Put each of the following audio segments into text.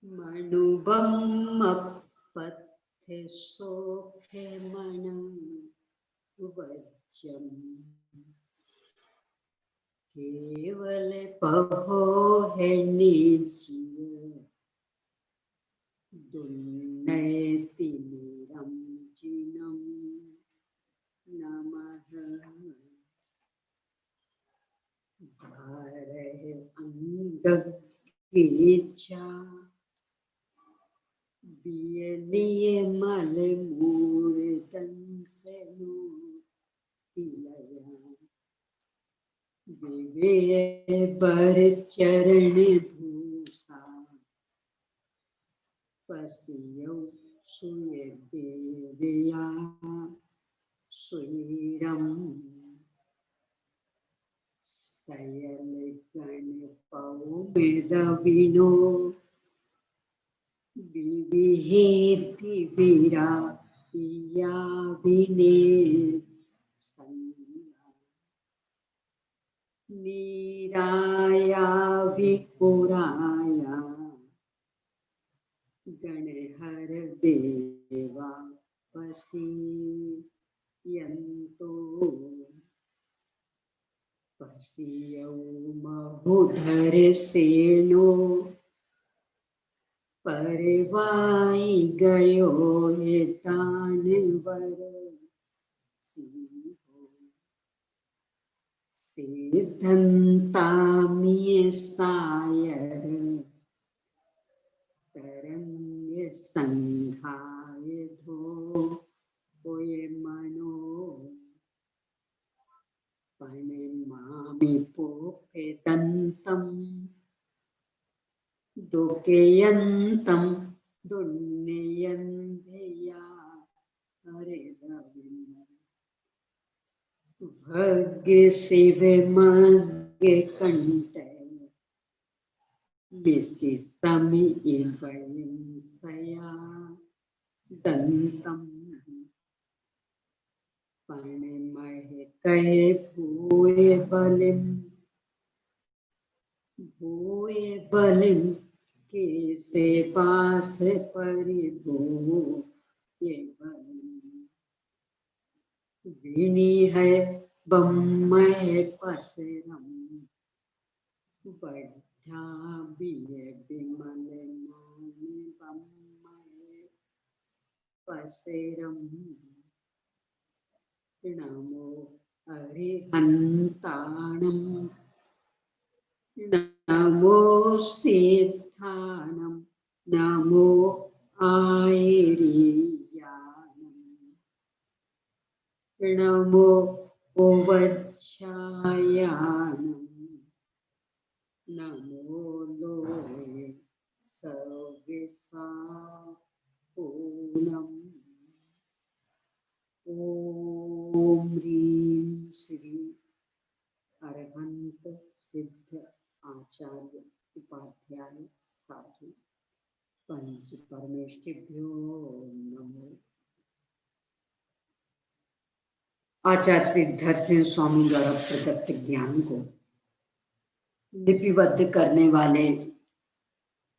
मनुबम्मपथे सोख्यमनं वज्यम् केवल पहो है निजीव दुन्नयति निरं जिनं नमः भारह अंगीच्छा बियलिए मल मूर्तन से तिलया विवेय बर चरण भूषा पसियो सुय देवया सुरम सयल गण पौबिनो विविहेति वीरा या विने नीराया विपुराया गणहर देवा पसीयन्तो पसियौ महुधर सेनो परवाई गयो तानवर सिद्धंतामिय सायर तरंग संघाय धो कोय मनो पणिमामि पोपेदंतं दुकेयन्तं दुन्नयन्धया हरे भग्य शिव मग्य कंठ विशिसमि इवयं सया दंतं पणिमह कहे भूय बलिम के से पास परिभो ये बलिम विनी है बम्मय पसरम बढ़ा बिय बिमल नामी बम्मय पसरम नमो अरिहंताणम नमो सिद्धानम नमो आयरियानम नमो ओवच्छायानम नमो लोहे सर्वेशापूनम ओम ह्रीं श्री अरहंत सिद्ध आचार्य उपाध्याय साधु पंच परमेष्ठिभ्यो नमो। आचार्य सिद्धर सिंह स्वामी द्वारा प्रदत्त ज्ञान को लिपिबद्ध करने वाले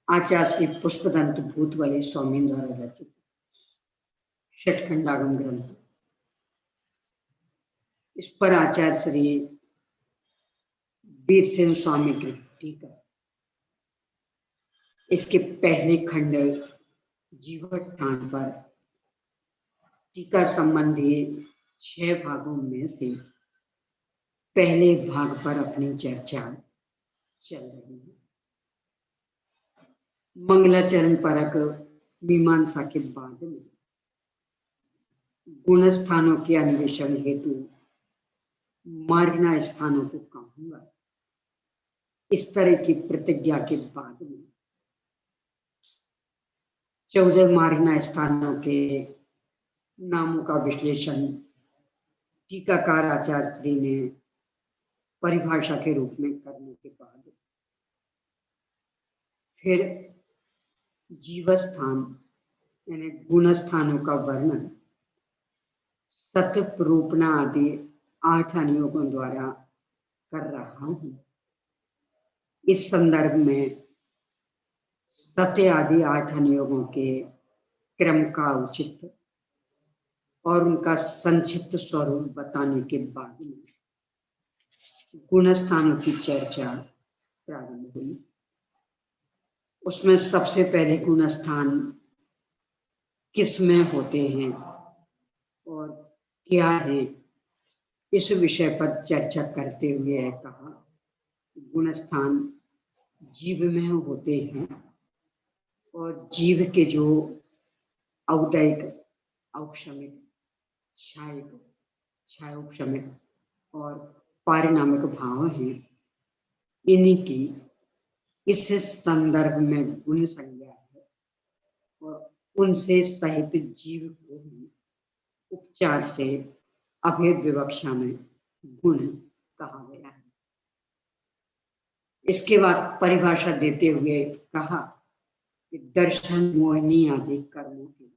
आचार्य श्री पुष्पदंत भूतवले स्वामी द्वारा रचित षटखंडागम ग्रंथ, इस पर आचार्य श्री वीर सिंह स्वामी की टीका। इसके पहले खंड जीवोत्थान पर टीका संबंधी 6 भागों में से पहले भाग पर अपनी चर्चा चल रही है। मंगलाचरण परक मीमांसा के बाद में गुण स्थानों के अन्वेषण हेतु मार्गना स्थानों को कहूंगा। इस तरह की प्रतिज्ञा के बाद में 14 मार्गना स्थानों के नामों का विश्लेषण टीकाकार आचार्य श्री ने परिभाषा के रूप में करने के बाद फिर जीवस्थान यानी गुण स्थानों का वर्णन सत्य रूपना आदि 8 अनुयोगों द्वारा कर रहा हूं। इस संदर्भ में सत्य आदि 8 अनुयोगों के क्रम का औचित्य और उनका संक्षिप्त स्वरूप बताने के बाद में गुण स्थानों की चर्चा प्रारंभ हुई। उसमें सबसे पहले गुण स्थान किसमें होते हैं और क्या है, इस विषय पर चर्चा करते हुए है कहा गुण स्थान जीव में होते हैं और जीव के जो औदैहिक, औपशमिक, क्षायिक, क्षायोपशमिक और पारिणामिक भाव हैं, इन्हीं की इस संदर्भ में गुण संज्ञा है और उनसे सहित जीव को ही उपचार से अभेद विवक्षा में गुण कहा गया है। इसके बाद परिभाषा देते हुए कहा कि दर्शन, मोहिनी आदि कर्मों के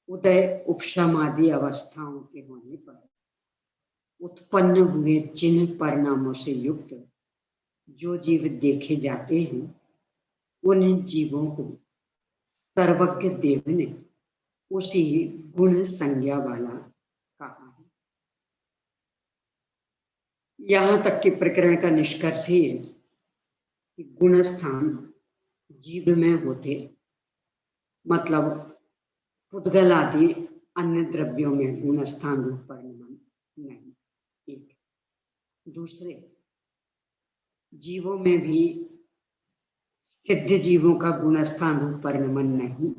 उदय, उपशम आदि अवस्थाओं के होने पर उत्पन्न हुए जिन परिणामों से युक्त जो जीव देखे जाते हैं, उन जीवों को सर्वज्ञ देव ने उसी गुण संज्ञा वाला कहा है। यहां तक कि प्रकरण का निष्कर्ष ही है कि गुण स्थान जीव में होते, मतलब पुद्गल आदि अन्य द्रव्यों में गुण स्थान रूप परिणाम नहीं। एक दूसरे, जीवों में भी सिद्ध जीवों का गुण स्थान रूप परिणाम नहीं,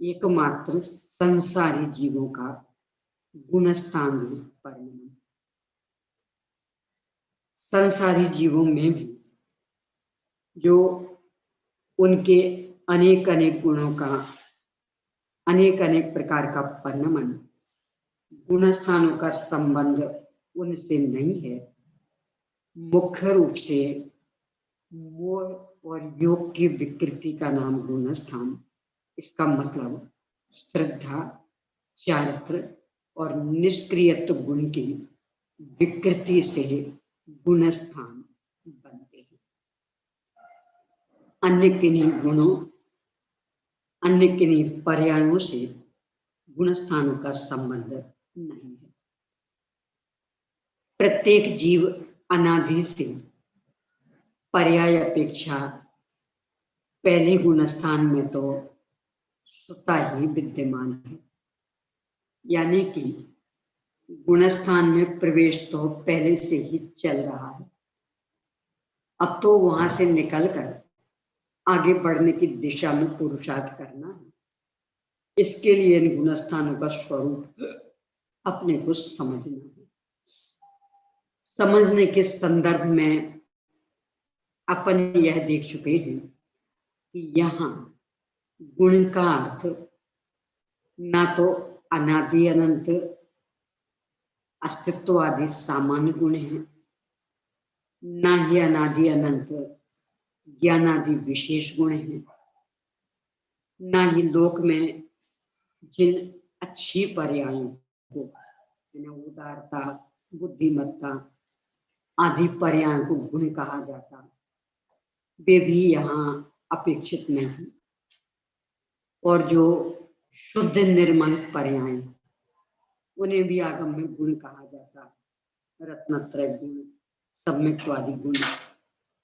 एकमात्र संसारी जीवों का गुण स्थान रूप परिणाम। संसारी जीवों में भी जो उनके अनेक अनेक गुणों का अनेक अनेक प्रकार का परिणाम, गुण स्थानों का संबंध उनसे नहीं है, मुख्य रूप से मोह और योग की विकृति का नाम गुण स्थान। इसका मतलब श्रद्धा, चारित्र और निष्क्रियत्व गुण की विकृति से गुण स्थान बनते हैं। अन्य किन्हीं गुणों, अन्य किन्हीं पर्यायों से गुण स्थानों का संबंध नहीं है। प्रत्येक जीव अनादि से पर्याय अपेक्षा पहले गुण स्थान में तो स्वतः ही विद्यमान है, यानी कि गुण स्थान में प्रवेश तो पहले से ही चल रहा है। अब तो वहां से निकलकर आगे बढ़ने की दिशा में पुरुषार्थ करना है। इसके लिए इन गुण स्थानों का स्वरूप अपने को समझना है। समझने के संदर्भ में अपन यह देख चुके हैं कि यहाँ गुण का अर्थ ना तो अनादि अनंत अस्तित्ववादी सामान्य गुण है, ना ही अनादि अनंत ज्ञानादि विशेष गुण है, ना ही लोक में जिन अच्छी पर्यायों को, उदारता, बुद्धिमत्ता आदि पर्यायों को गुण कहा जाता, वे भी यहाँ अपेक्षित नहीं। और जो शुद्ध निर्मल पर्याय, उन्हें भी आगम में गुण कहा जाता, रत्नत्रय गुण, सम्यक्त्वादि गुण,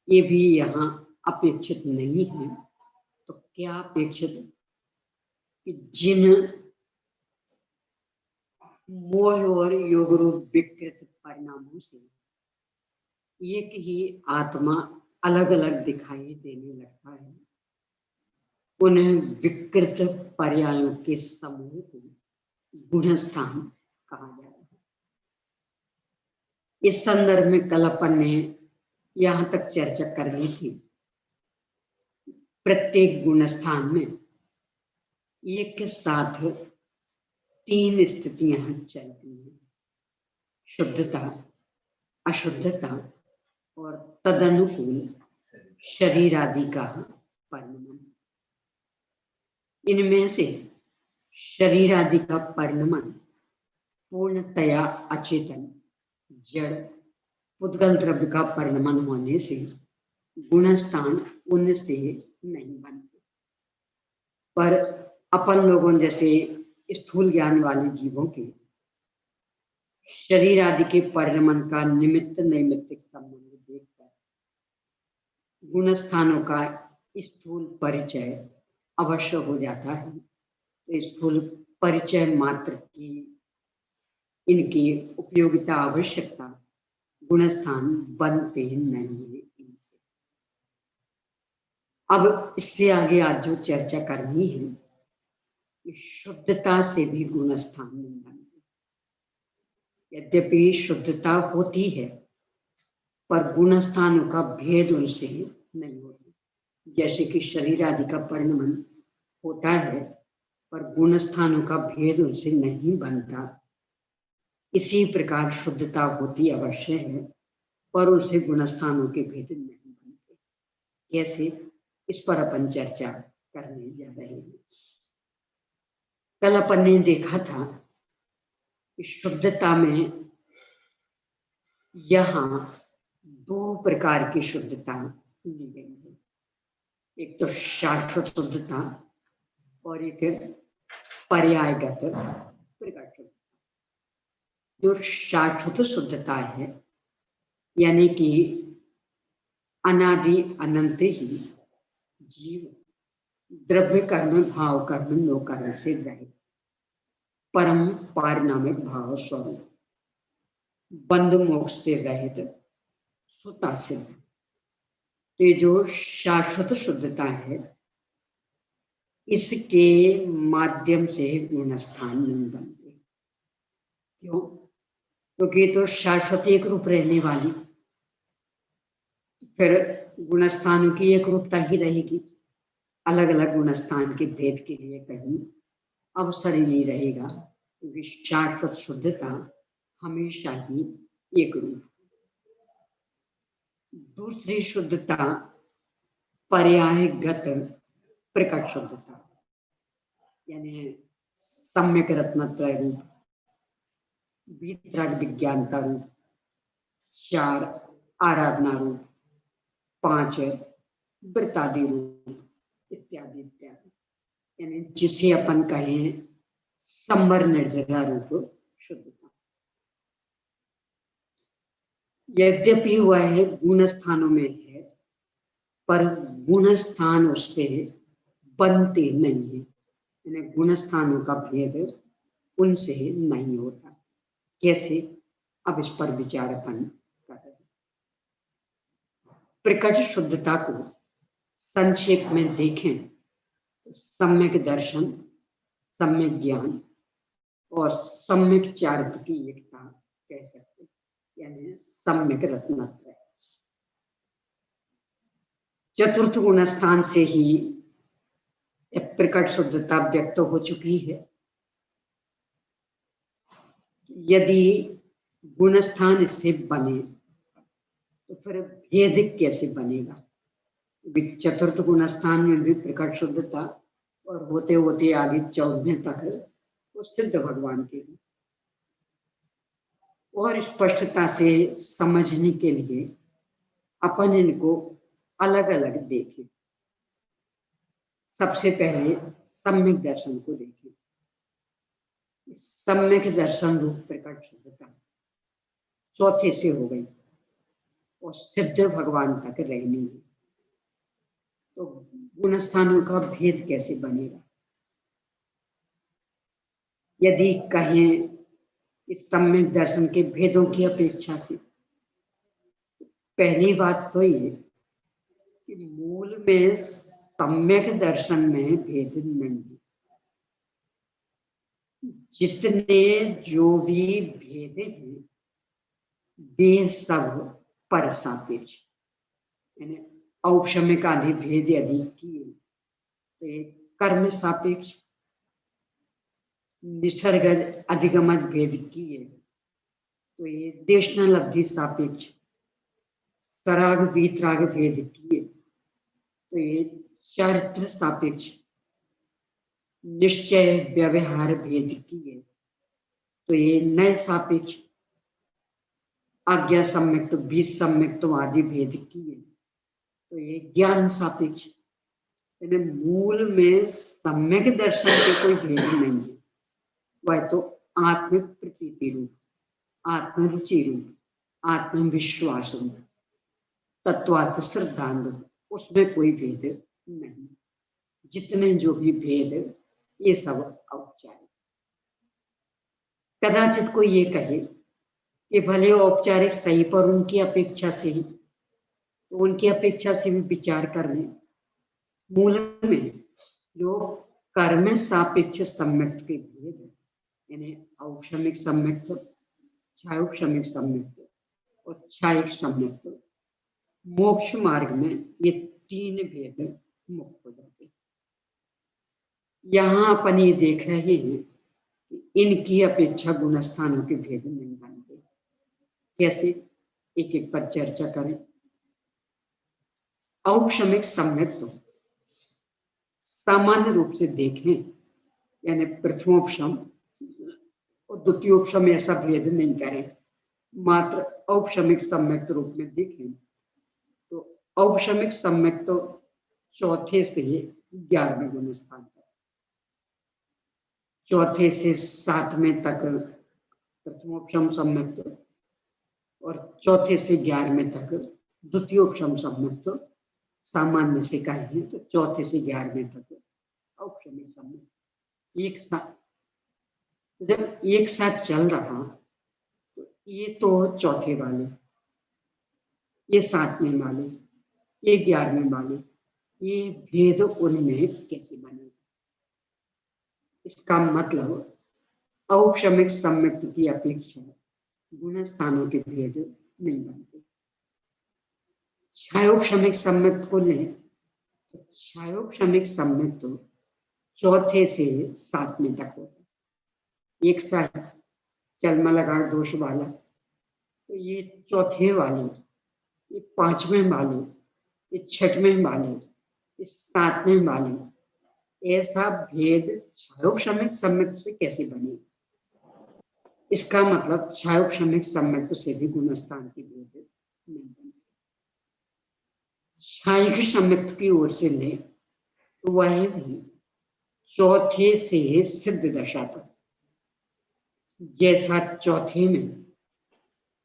ये भी यहाँ अपेक्षित नहीं है। तो क्या अपेक्षित कि जिन मोह और योग रूप विकृत परिणामों से एक ही आत्मा अलग अलग दिखाई देने लगता है, उन्हें विकृत पर्यायों के समूह को गुण स्थान कहा जाता है। इस संदर्भ में कल अपन ने यहां तक चर्चा कर ली थी, प्रत्येक गुण स्थान में एक के साथ 3 स्थितियां चलती हैं, शुद्धता, अशुद्धता और तदनुकूल शरीर आदि का परिणाम। इनमें से शरीर आदि का परिणाम पूर्णतया अचेतन, जड़, पुद्गल द्रव्य का परिणाम होने से गुणस्थान उनसे नहीं बनते। पर अपन लोगों जैसे स्थूल ज्ञान वाले जीवों के शरीर आदि के परिणमन का निमित्त नैमित्तिक संबंध देखकर गुणस्थानों का स्थूल परिचय अवश्य हो जाता है। तो स्थूल परिचय मात्र की इनकी उपयोगिता आवश्यकता गुणस्थान बनते नहीं है इनसे। अब इससे आगे आज जो चर्चा करनी है, शुद्धता से भी गुणस्थान नहीं बनते। यद्यपि शुद्धता होती है पर गुणस्थानों का भेद उनसे नहीं होता। जैसे कि शरीर आदि का परिणमन होता है पर गुणस्थानों का भेद उनसे नहीं बनता, इसी प्रकार शुद्धता होती अवश्य है पर उनसे गुणस्थानों के भेद नहीं बनते। कैसे, इस पर अपन चर्चा करने जा रहे हैं। कल अपन ने देखा था कि शुद्धता में यहाँ दो प्रकार की शुद्धता ली गई है। एक तो शाश्वत शुद्धता और एक पर्यायगत प्रकार शुद्धता। जो शाश्वत शुद्धता है यानी कि अनादि अनंत ही जीव द्रव्य कर्म भाव कर्म नो कर्म से रहित परम पारिणामिक भाव स्वरूप बंध मोक्ष से रहित सुता सिद्ध। तो ये जो शाश्वत शुद्धता है इसके माध्यम से गुणस्थान नहीं बनते। क्यों? क्योंकि तो शाश्वत एक रूप रहने वाली, फिर गुणस्थानों की एक रूपता ही रहेगी। अलग अलग गुणस्थान के भेद के लिए कहीं अवसर ही नहीं रहेगा, क्योंकि शाश्वत शुद्धता हमेशा ही एक रूप। दूसरी शुद्धता पर्यायगत प्रकट शुद्धता, यानी सम्यक रत्नत्रय रूप, वितरक विज्ञानता रूप, 4 आराधना रूप, 5 वृत्तादि रूप इत्यादि इत्यादि, यानी जिसे अपन कहें संवर निर्जरा रूप शुद्धता। यद्यपि वह गुण स्थानों में है पर गुण स्थान उससे बनते नहीं है, यानी गुण स्थानों का भेद उनसे नहीं होता। कैसे, अब इस पर विचार अपन कर रहे हैं। प्रकट शुद्धता को संक्षेप में देखें तो सम्यक दर्शन, सम्यक ज्ञान और सम्यक चारित्र की एकता कह सकते हैं, यानी सम्यक रत्नत्रय। चतुर्थ गुण स्थान से ही प्रकट शुद्धता व्यक्त हो चुकी है। यदि गुणस्थान इससे बने तो फिर भेद कैसे बनेगा? चतुर्थ गुणस्थान में भी प्रकट शुद्धता और होते होते आगे 14वें तक वो सिद्ध भगवान के लिए। और स्पष्टता से समझने के लिए अपन इनको अलग अलग देखें। सबसे पहले सम्यक दर्शन को देखें। सम्यक दर्शन रूप प्रकट शुद्धता चौथे से हो गई और सिद्ध भगवान तक रहनी है, तो गुणस्थानों का भेद कैसे बनेगा? यदि कहें इस सम्यक दर्शन के भेदों की अपेक्षा से, पहली बात तो ये कि मूल में सम्यक दर्शन में भेद नहीं है। जितने जो भी भेद हैं वे सब पर सापेक्ष, यानी औपशम्यक आदि भेद यदि किए तो कर्म सापेक्ष, निसर्ग अधिगमन भेद किए तो ये देशनालब्धि सापेक्ष, सराग वीतराग भेद किए तो ये चारित्र सापेक्ष, निश्चय व्यवहार भेद किए तो ये नए सापेक्ष, आज्ञा सम्यक्त, बीज सम्यक्त आदि भेद किए तो ये ज्ञान सापेक्ष, यानी मूल में सम्यक दर्शन के कोई भेद नहीं है। वह तो आत्म प्रतीति रूप, आत्मरुचि रूप, आत्मविश्वास रूप, तत्वार्थ श्रद्धांग, उसमें कोई भेद नहीं। जितने जो भी भेद ये सब औपचारिक। कदाचित कोई ये कहे कि भले औपचारिक सही, पर उनकी अपेक्षा से ही, तो उनकी अपेक्षा से भी विचार कर लें। मूल में जो कर्म सापेक्ष सम्यक्त के भेद है, यानी औपशमिक सम्यक्त, छायोपशमिक सम्यक्त और छायिक सम्यक्त, मोक्ष मार्ग में ये तीन भेद मुक्त हो जाते हैं। यहाँ अपन ये देख रहे हैं कि इनकी अपेक्षा गुण स्थानों के भेद नहीं बनते। कैसे, एक एक पर चर्चा करें। औपशमिक सम्यक्त सामान्य रूप से देखें, यानी प्रथमोपशम और द्वितीयोपशम ऐसा भेद नहीं करें, मात्र औपशमिक सम्यक्त रूप में देखें तो औपशमिक सम्यक्त तो चौथे से 11वें गुण स्थान तक, चौथे से 7वें तक प्रथमोपशम सम्यक्त और चौथे से 11वें तक द्वितीयोपशम सम्यक्त। सामान्य से कहें तो चौथे से 11वें तक औपशमिक सम्यक्त एक साथ। जब एक साथ चल रहा तो ये तो चौथे वाले, ये 7वें वाले, ये 11वें वाले, ये भेद उनमें कैसे बने? इसका मतलब औपशमिक सम्यक्त की अपेक्षा गुण स्थानों के भेद नहीं बनते। छायोपशमिक सम्यक्त को लें तो छायोपशमिक सम्यक्त तो चौथे से 7वें तक होता है। एक साथ चलमलगाड़ दोष वाला तो ये चौथे वाले, ये 5वें वाले, ये 6वें वाले, ये 7वें वाले, ऐसा भेद छायोपशमिक सम्यक्त से कैसे बने? इसका मतलब छायोपशमिक सम्यक्त से भी गुण स्थान के भेद नहीं बने। छायिक सम्यक्त की ओर से ले तो वह भी चौथे से सिद्ध दशा तक, जैसा चौथे में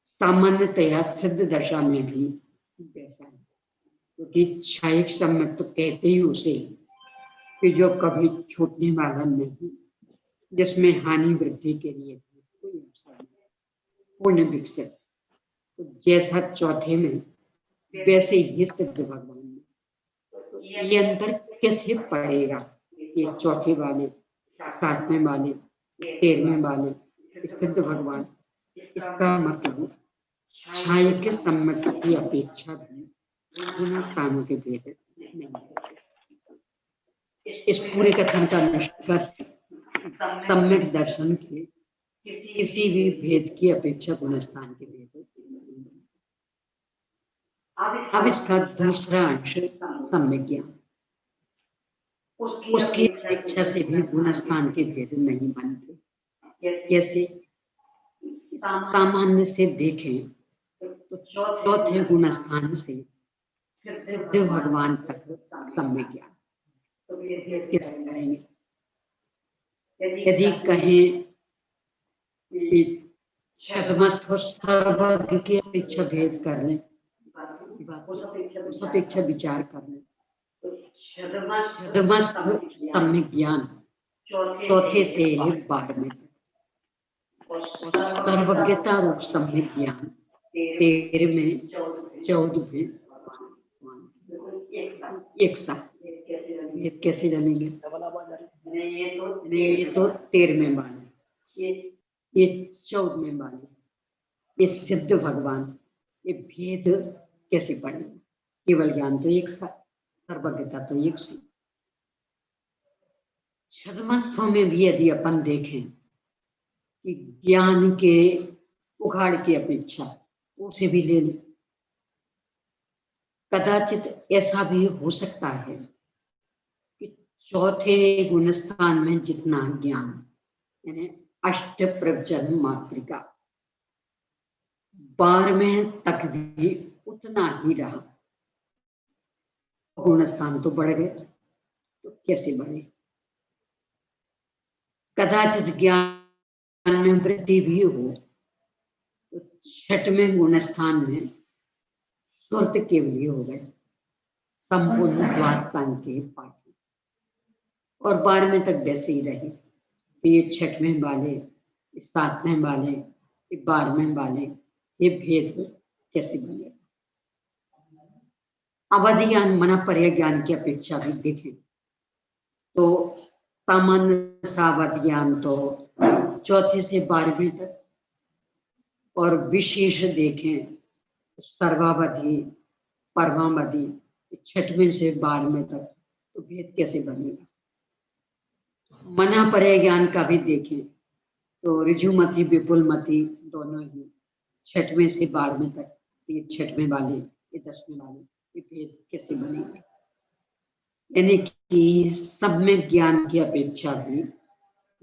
सामान्यतया सिद्ध दशा में भी वैसा है। क्योंकि छायिक सम्यक्त तो कहते ही उसे कि जो कभी छूटने वाला नहीं, जिसमें हानि वृद्धि के लिए कोई अवसर नहीं, पूर्ण विकसित। तो जैसा चौथे में वैसे ही सिद्ध भगवान में। तो ये अंतर कैसे पड़ेगा? ये चौथे वाले, 7वें वाले, 13वें वाले सिद्ध भगवान, इसका मतलब छायिक सम्यक्त की अपेक्षा भी गुण स्थानों के भेद नहीं है। इस पूरे कथन का निष्कर्ष सम्यक दर्शन के किसी भी भेद की अपेक्षा गुण स्थान के भेद नहीं है। अब इसका दूसरा अंश सम्यक ज्ञान, उसकी अपेक्षा से भी गुण स्थान के भेद नहीं बनते। कैसे? सामान्य से देखें तो चौथे गुण स्थान से सिद्ध भगवान तक सम्यक ज्ञान, तो भेद कैसे करेंगे? यदि कहें छदमस्त हो सर्वज्ञ की अपेक्षा भेद कर लें, उस अपेक्षा विचार कर लें, छदमस्त सम्यक ज्ञान चौथे से 12वें और सर्वज्ञता रूप सम्यक ज्ञान 13वें 14वें एक साथ। भेद कैसे जानेंगे? ये तो 13वें वाले, ये 14वें वाले, ये सिद्ध भगवान, ये भेद कैसे पड़ेगा? केवल ज्ञान तो एक साथ, सर्वज्ञता तो एक सी। छद्मस्थों में भी यदि अपन देखें कि ज्ञान के उघाड़ की अपेक्षा उसे भी ले लें, कदाचित ऐसा भी हो सकता है कि चौथे गुण स्थान में जितना ज्ञान, यानी अष्ट प्रवचन मात्रिका, 12वें तक भी उतना ही रहा। गुणस्थान तो बढ़ गए, तो कैसे बढ़े? कदाचित ज्ञान में वृद्धि भी हो तो छठवें गुणस्थान में सुरत केवली हो गए, संपूर्ण द्वादशांग के पाठ, और 12वें तक वैसे ही रहे। तो ये छठवें वाले, 7वें वाले, 12वें वाले, ये भेद कैसे बने? अवधि ज्ञान मना पर्य ज्ञान की अपेक्षा भी देखें तो सामान्य सावध ज्ञान तो 4 से 12वें तक, और विशेष देखें सर्वावधि, परमावधि 6वें से 12वें तक, तो भेद कैसे बनेगा? मना पर्य ज्ञान का भी देखें तो ऋजुमति विपुलमति दोनों ही 6वें से 12वें तक, ये 6वें वाले, ये 10वें वाले, ये भेद कैसे बनेगा? यानी कि सब में ज्ञान की अपेक्षा भी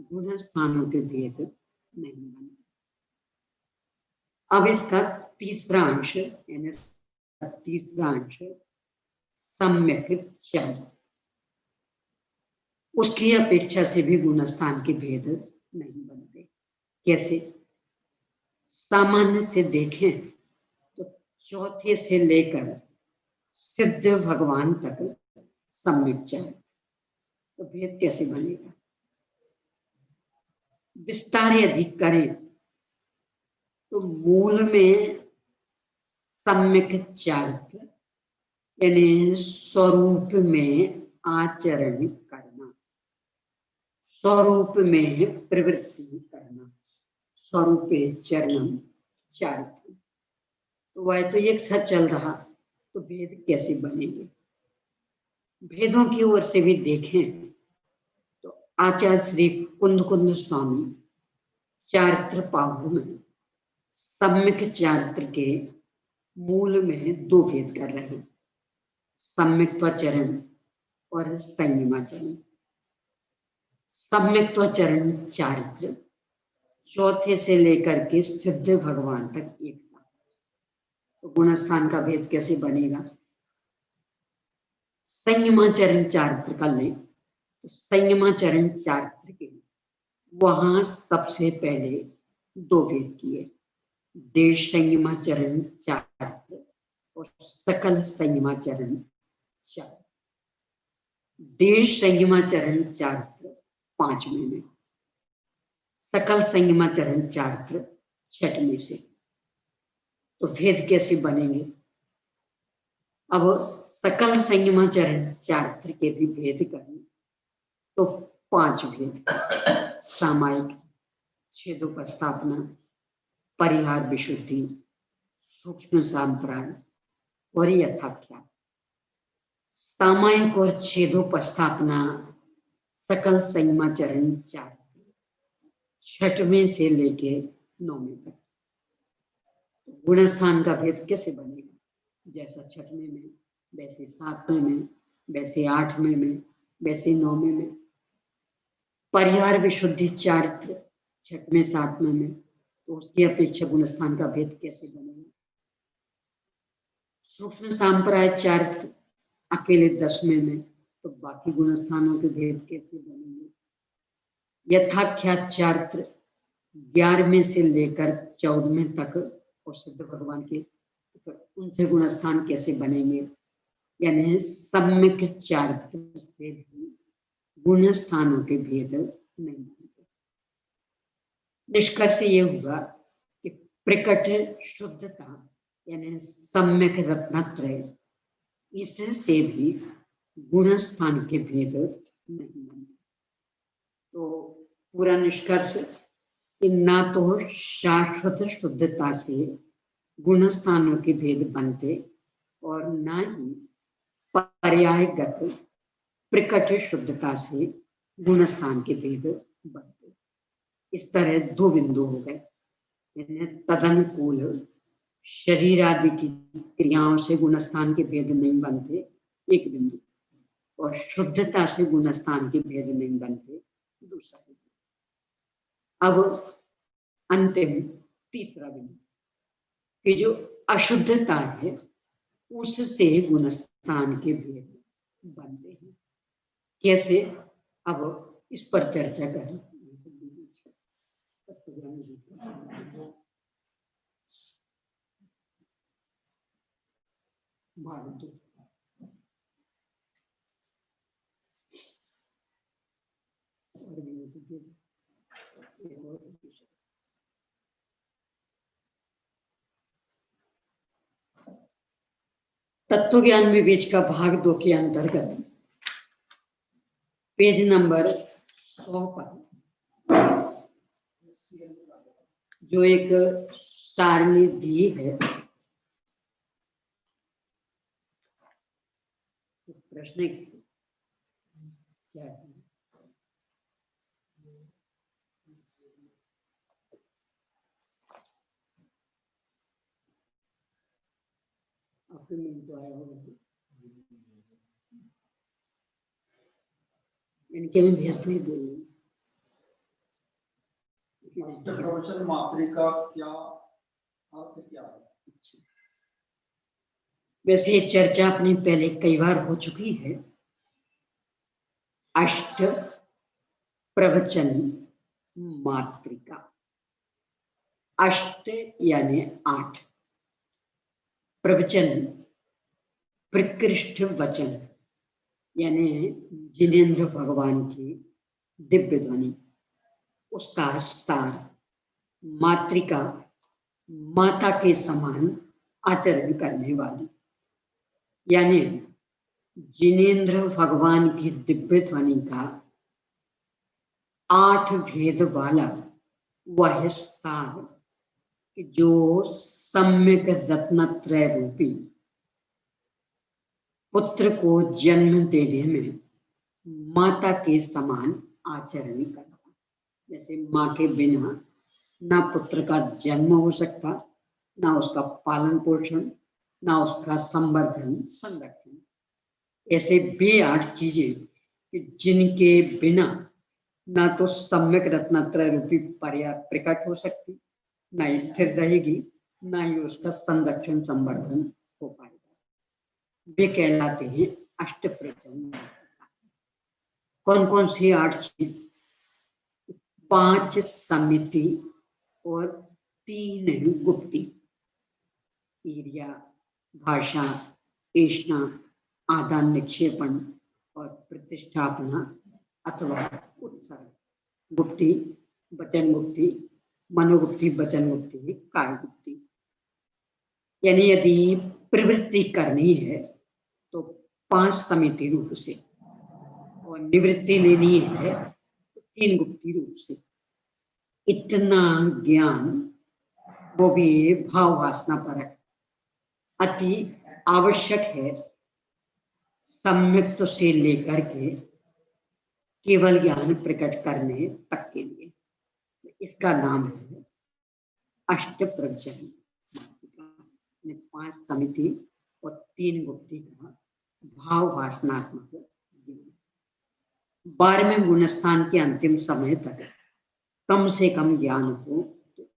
गुण स्थानों के भेद नहीं बने। अब इसका तीसरा अंश, यानी तीसरा अंश सम्यक चार, उसकी अपेक्षा से भी गुणस्थान के भेद नहीं बनते। कैसे? सामान्य से देखें तो 4 से लेकर सिद्ध भगवान तक सम्यक चार, तो भेद कैसे बनेगा? विस्तार अधिक करें तो मूल में सम्यक चारित्र, यानी स्वरूप में आचरण करना, स्वरूप में प्रवृत्ति करना, स्वरूप चरणम चारित्र, तो वह तो एक साथ चल रहा, तो भेद कैसे बनेंगे? भेदों की ओर से भी देखें तो आचार्य श्री कुंद स्वामी चारित्र पाहु में सम्यक चारित्र के मूल में 2 भेद कर रहे हैं, सम्यक्त्वाचरण और संयमाचरण। सम्यक्त्वाचरण चारित्र 4 से लेकर के सिद्ध भगवान तक एक साथ, तो गुणस्थान का भेद कैसे बनेगा? संयमाचरण चारित्र कर लें तो संयमाचरण चारित्र के वहां सबसे पहले 2 भेद किए, देश संयमाचरण चारित्र और सकल संयमाचरण चारित्र। देश संयमाचरण चारित्र 5वें में, सकल संयमाचरण चारित्र 6वें से, तो भेद कैसे बनेंगे? अब सकल संयमाचरण चारित्र के भी भेद करें तो 5 भेद, सामायिक, छेदोपस्थापना, परिहार विशुद्धि, सूक्ष्म सांप्राण और यथाख्यात। सामायिक और छेदोपस्थापना सकल संयमाचरण चारित्र 6वें से लेके 9वें तक, गुणस्थान का भेद कैसे बनेगा? जैसा 6वें में, वैसे 7वें में, वैसे 8वें में, वैसे 9वें में। परिहार विशुद्धि चारित्र 6वें 7वें में, तो उसकी अपेक्षा गुणस्थान का भेद कैसे बनेगा? सूक्ष्म सांप्राय चारित्र अकेले 10वें में, तो बाकी गुणस्थानों के भेद कैसे बनेंगे? यथाख्यात चारित्र 11वें से लेकर 14वें तक और सिद्ध भगवान के, उनसे गुणस्थान कैसे बनेंगे? यानी सम्यक चारित्र से भी गुणस्थानों के भेद नहीं बनते। निष्कर्ष ये हुआ कि प्रकट शुद्धता यानी सम्यक रत्नत्रय, इससे भी गुणस्थान के भेद नहीं बनते। तो पूरा निष्कर्ष कि ना तो शाश्वत शुद्धता से गुणस्थानों के भेद बनते और ना ही पर्यायगत प्रकट शुद्धता से गुणस्थान के भेद बनते। इस तरह 2 बिंदु हो गए, तदनुकूल शरीर आदि की क्रियाओं से गुणस्थान के भेद नहीं बनते, एक बिंदु, और शुद्धता से गुणस्थान के भेद नहीं बनते, दूसरा बिंदु। अब अंतिम तीसरा बिंदु कि जो अशुद्धता है उससे गुणस्थान के भेद बनते हैं। कैसे, अब इस पर चर्चा करें। तत्व ज्ञान विवेच का भाग 2 के अंतर्गत पेज नंबर 100 पर जो एक सारणी दी है, प्रश्न क्या है? आपके में तो आया होगा, इनके में भेजते ही बोल प्रवचन मात्रिका क्या अर्थ क्या है? वैसे ये चर्चा अपनी पहले कई बार हो चुकी है। अष्ट प्रवचन मात्रिका, अष्ट यानी 8, प्रवचन प्रकृष्ट वचन यानी जिनेन्द्र भगवान की दिव्य ध्वनि, उसका सार, मातृका माता के समान आचरण करने वाली, यानी जिनेन्द्र भगवान की दिव्य ध्वनि का 8 भेद वाला वह सार, जो सम्यक रत्नत्रय रूपी पुत्र को जन्म देने में माता के समान आचरण करना। जैसे माँ के बिना ना पुत्र का जन्म हो सकता, ना उसका पालन पोषण, ना उसका संवर्धन संरक्षण। ऐसे भी 8 चीजें जिनके बिना ना तो सम्यक रत्नत्रय रूपी पर्याप्त प्रकट हो सकती, ना स्थिर रहेगी, ना ही उसका संरक्षण संवर्धन हो पाएगा। वे कहलाते हैं अष्ट प्रवचन। कौन कौन सी 8 चीज? 5 समिति और 3 गुप्ती, ईर्या, भाषा, ऐष्णा, आदान निक्षेपण और प्रतिष्ठापना अथवा उत्सर्ग। गुप्ती, वचन गुप्ती, मनोगुप्ती, वचन गुप्ती, काय गुप्ती। यानी यदि प्रवृत्ति करनी है तो 5 समिति रूप से, और निवृत्ति लेनी है तो 3 गुप्ती रूप से। इतना ज्ञान, वो भी भाव वासना परक, अति आवश्यक है सम्यक्त से लेकर के केवल ज्ञान प्रकट करने तक के लिए। इसका नाम है अष्ट प्रवचन। 5 समिति और 3 गुप्ती का भाव वासनात्मक ज्ञान। 12वें गुणस्थान के अंतिम समय तक कम से कम ज्ञान हो, तो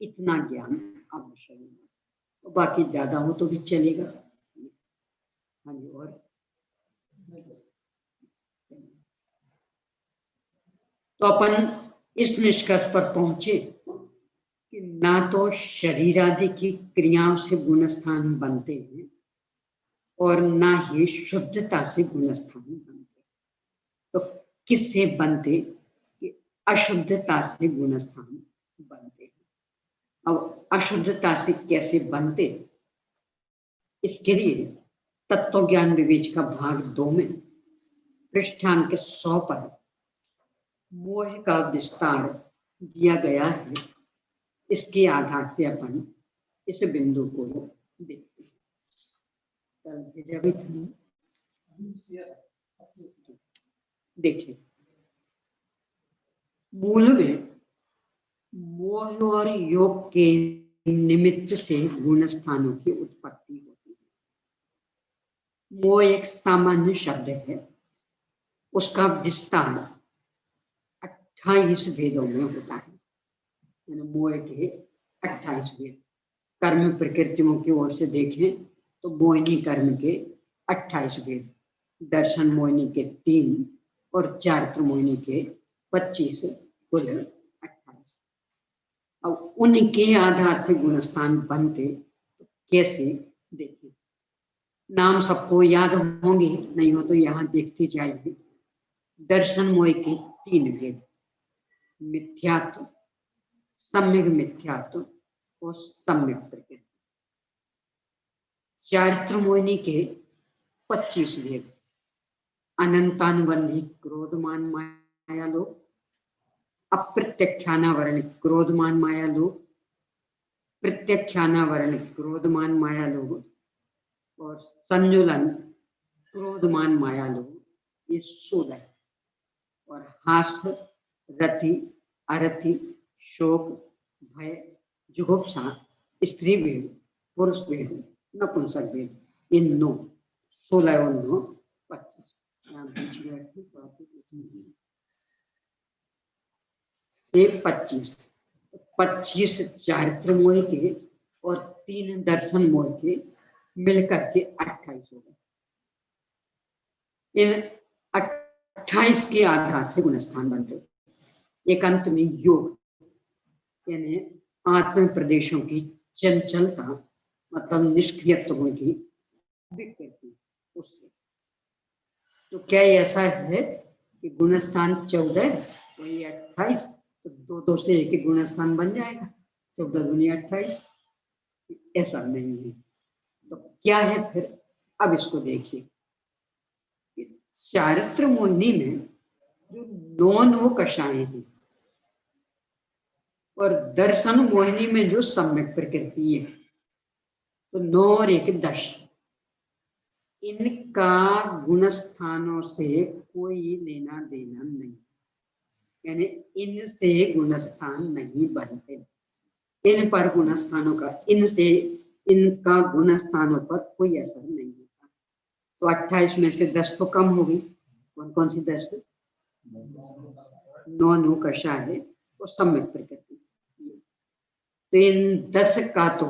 इतना ज्ञान आवश्यक है। बाकी ज्यादा हो तो भी चलेगा। हाँ जी, और तो अपन इस निष्कर्ष पर पहुंचे कि ना तो शरीर आदि की क्रियाओं से गुणस्थान बनते हैं और ना ही शुद्धता से गुणस्थान बनते। तो किससे बनते? कि अशुद्धता से गुणस्थान बनते हैं। अब अशुद्धता से कैसे बनते? इसके लिए तत्व ज्ञान विवेच का भाग 2 में पृष्ठांक 100 पर मोह का विस्तार दिया गया है। इसके आधार से अपन इस बिंदु को देखते हैं। देखिए, मूल में मोह और योग के निमित्त से गुण स्थानों की उत्पत्ति होती है। मोह एक सामान्य शब्द है, उसका विस्तार 28 वेदों में होता है। मोह के 28 वेद, कर्म प्रकृतियों की ओर से देखें तो मोहिनी कर्म के 28 वेद, दर्शन मोहिनी के 3 और चारित्र मोहिनी के 25, कुल 28। अब उनके आधार से गुणस्थान बनते तो कैसे देखें। नाम सबको याद होंगे, नहीं हो तो यहाँ देखते जाइए। दर्शन मोह के 3 भेद, मिथ्यात्व, सम्यक मिथ्यात्व और सम्यक प्रकृति। चारित्र मोहिनी के 25 भेद, अनंतानुबंधी क्रोधमान माया लोक, अप्रत्यक्षानावरण क्रोधमान माया लोक, प्रत्यक्षानावरण क्रोधमान माया लोक और संजुलन क्रोधमान माया लोक, ये 16। और हास्य, रति, अरति, शोक, भय, जुगुप्सा, स्त्री भेद, पुरुष भेद, नपुंसक भेद, ये 9, 16 और 9 25। ये 25 चारित्र मोह के और 3 दर्शन मोह के मिलकर के 28 हो गए। इन 28 के आधार से गुणस्थान बनते। एक अंत में योग यानी आत्म प्रदेशों की चंचलता, मतलब निष्क्रियत्व की विकृति, उससे तो क्या ऐसा है कि गुणस्थान 14 वही 28, तो 2 से एक गुणस्थान बन जाएगा, 14 दूनी 28, ऐसा नहीं है। तो क्या है फिर, अब इसको देखिए। चारित्र मोहिनी में जो 9 कषाएं हैं और दर्शन मोहिनी में जो सम्यक प्रकृति है, तो 9 और 1 10, इनका गुणस्थानों से कोई लेना देना नहीं, यानी इनसे गुणस्थान नहीं बनते। इन पर गुणस्थानों का इनका गुणस्थानों पर कोई असर नहीं होता। तो 28 में से 10 तो कम हो गई। कौन कौन सी 10? 9 कषा है और सम्यक प्रकृति। तो इन 10 का तो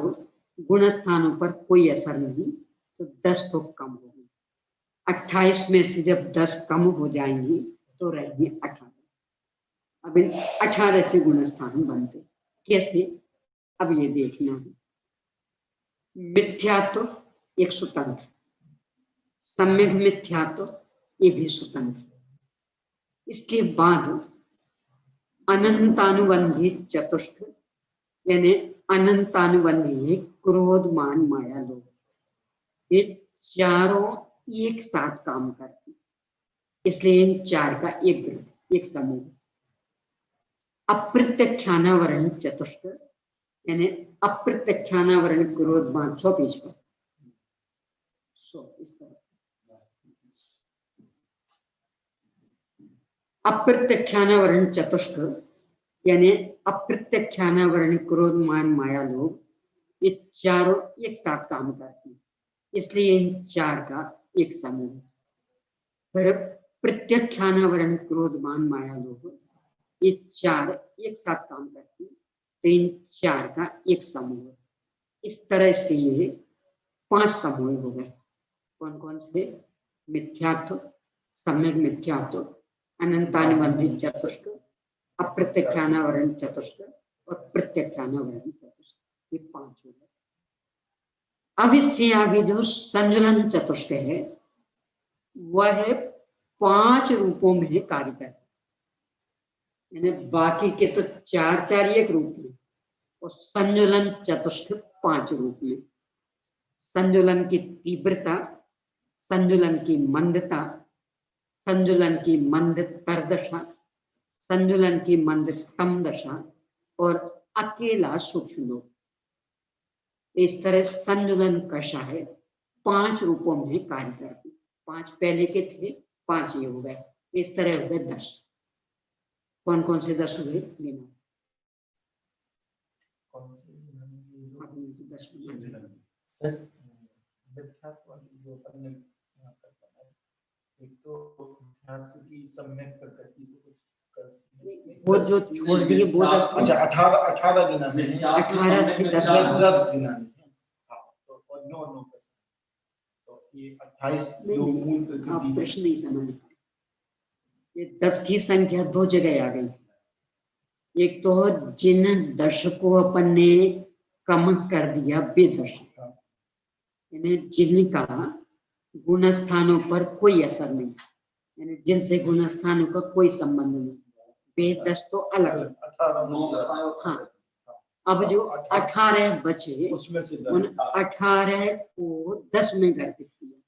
गुणस्थानों पर कोई असर नहीं, तो 10 तो कम हो गई। 28 में से जब 10 कम हो जाएंगी तो रहेंगे 18। अब इन 18 से गुणस्थान बनते कैसे, अब ये देखना है। मिथ्यात्व एक स्वतंत्र, सम्यक मिथ्यात्व ये भी स्वतंत्र। इसके बाद अनंतानुबंधी चतुष्ट, यानी अनंतानुबंधी क्रोध मान माया लोग, ये चारों एक साथ काम करते, इसलिए इन 4 का एक ग्रुप, एक समूह। अप्रत्यक्षानावरण चतुष्ट, यानी अप्रत्यक्षानावरण क्रोध मान 100 पेज पर, 100 इस तरह। अप्रत्यक्षानावरण चतुष्ट यानी अप्रत्यक्षानावरण क्रोध मान माया लोग, ये चारों एक साथ काम करते हैं, इसलिए इन 4 का एक समूह। फिर प्रत्यक्षानावरण क्रोध मान माया लोग, ये 4 एक साथ काम करते हैं, तो इन 4 का एक समूह। इस तरह से ये 5 समूह हो गए। कौन कौन से? मिथ्यात्व, सम्यक मिथ्यात्व, अनंतानुबंधी चतुष्ट, अप्रत्यक्षानावरण चतुष्ट और प्रत्यक्षानावरण चतुष्ट, ये 5 हो गए। अब इससे आगे जो संजुलन चतुष्ट है वह 5 रूपों में कार्य करता है, यानी बाकी के तो 4 एक रूप में और संजुलन चतुष्ट 5 रूप में। संजुलन की तीव्रता, संजुलन की मंदता, संजुलन की मंदतर दशा, संजुलन की मंदतम दशा और अकेला सूक्ष्म लोक। इस तरह संजुलन कषा है 5 रूपों में कार्य करती। 5 पहले के थे, 5 ये हो गए, इस तरह हो गए 10। कौन कौन से 10 हुए? 10 वो जो छोड़ दिए वो 10। अच्छा 18 गिना है, 18 से 10 गिना है। और 9 तो ये 28 नहीं, जो नहीं, मूल आप प्रकृति है। प्रश्न नहीं समझ पाए। ये 10 की संख्या दो जगह आ गई। एक तो जिन दश को अपन ने कम कर दिया बेदश, यानी जिनका गुण स्थानों पर कोई असर नहीं, यानी जिनसे गुण स्थानों का कोई संबंध नहीं, बेदश तो अलग। 18 9 बचा। दशाएं हाँ, अब जो 18 बचे उसमें से उन 10 18 को 10 में गर्भित किया,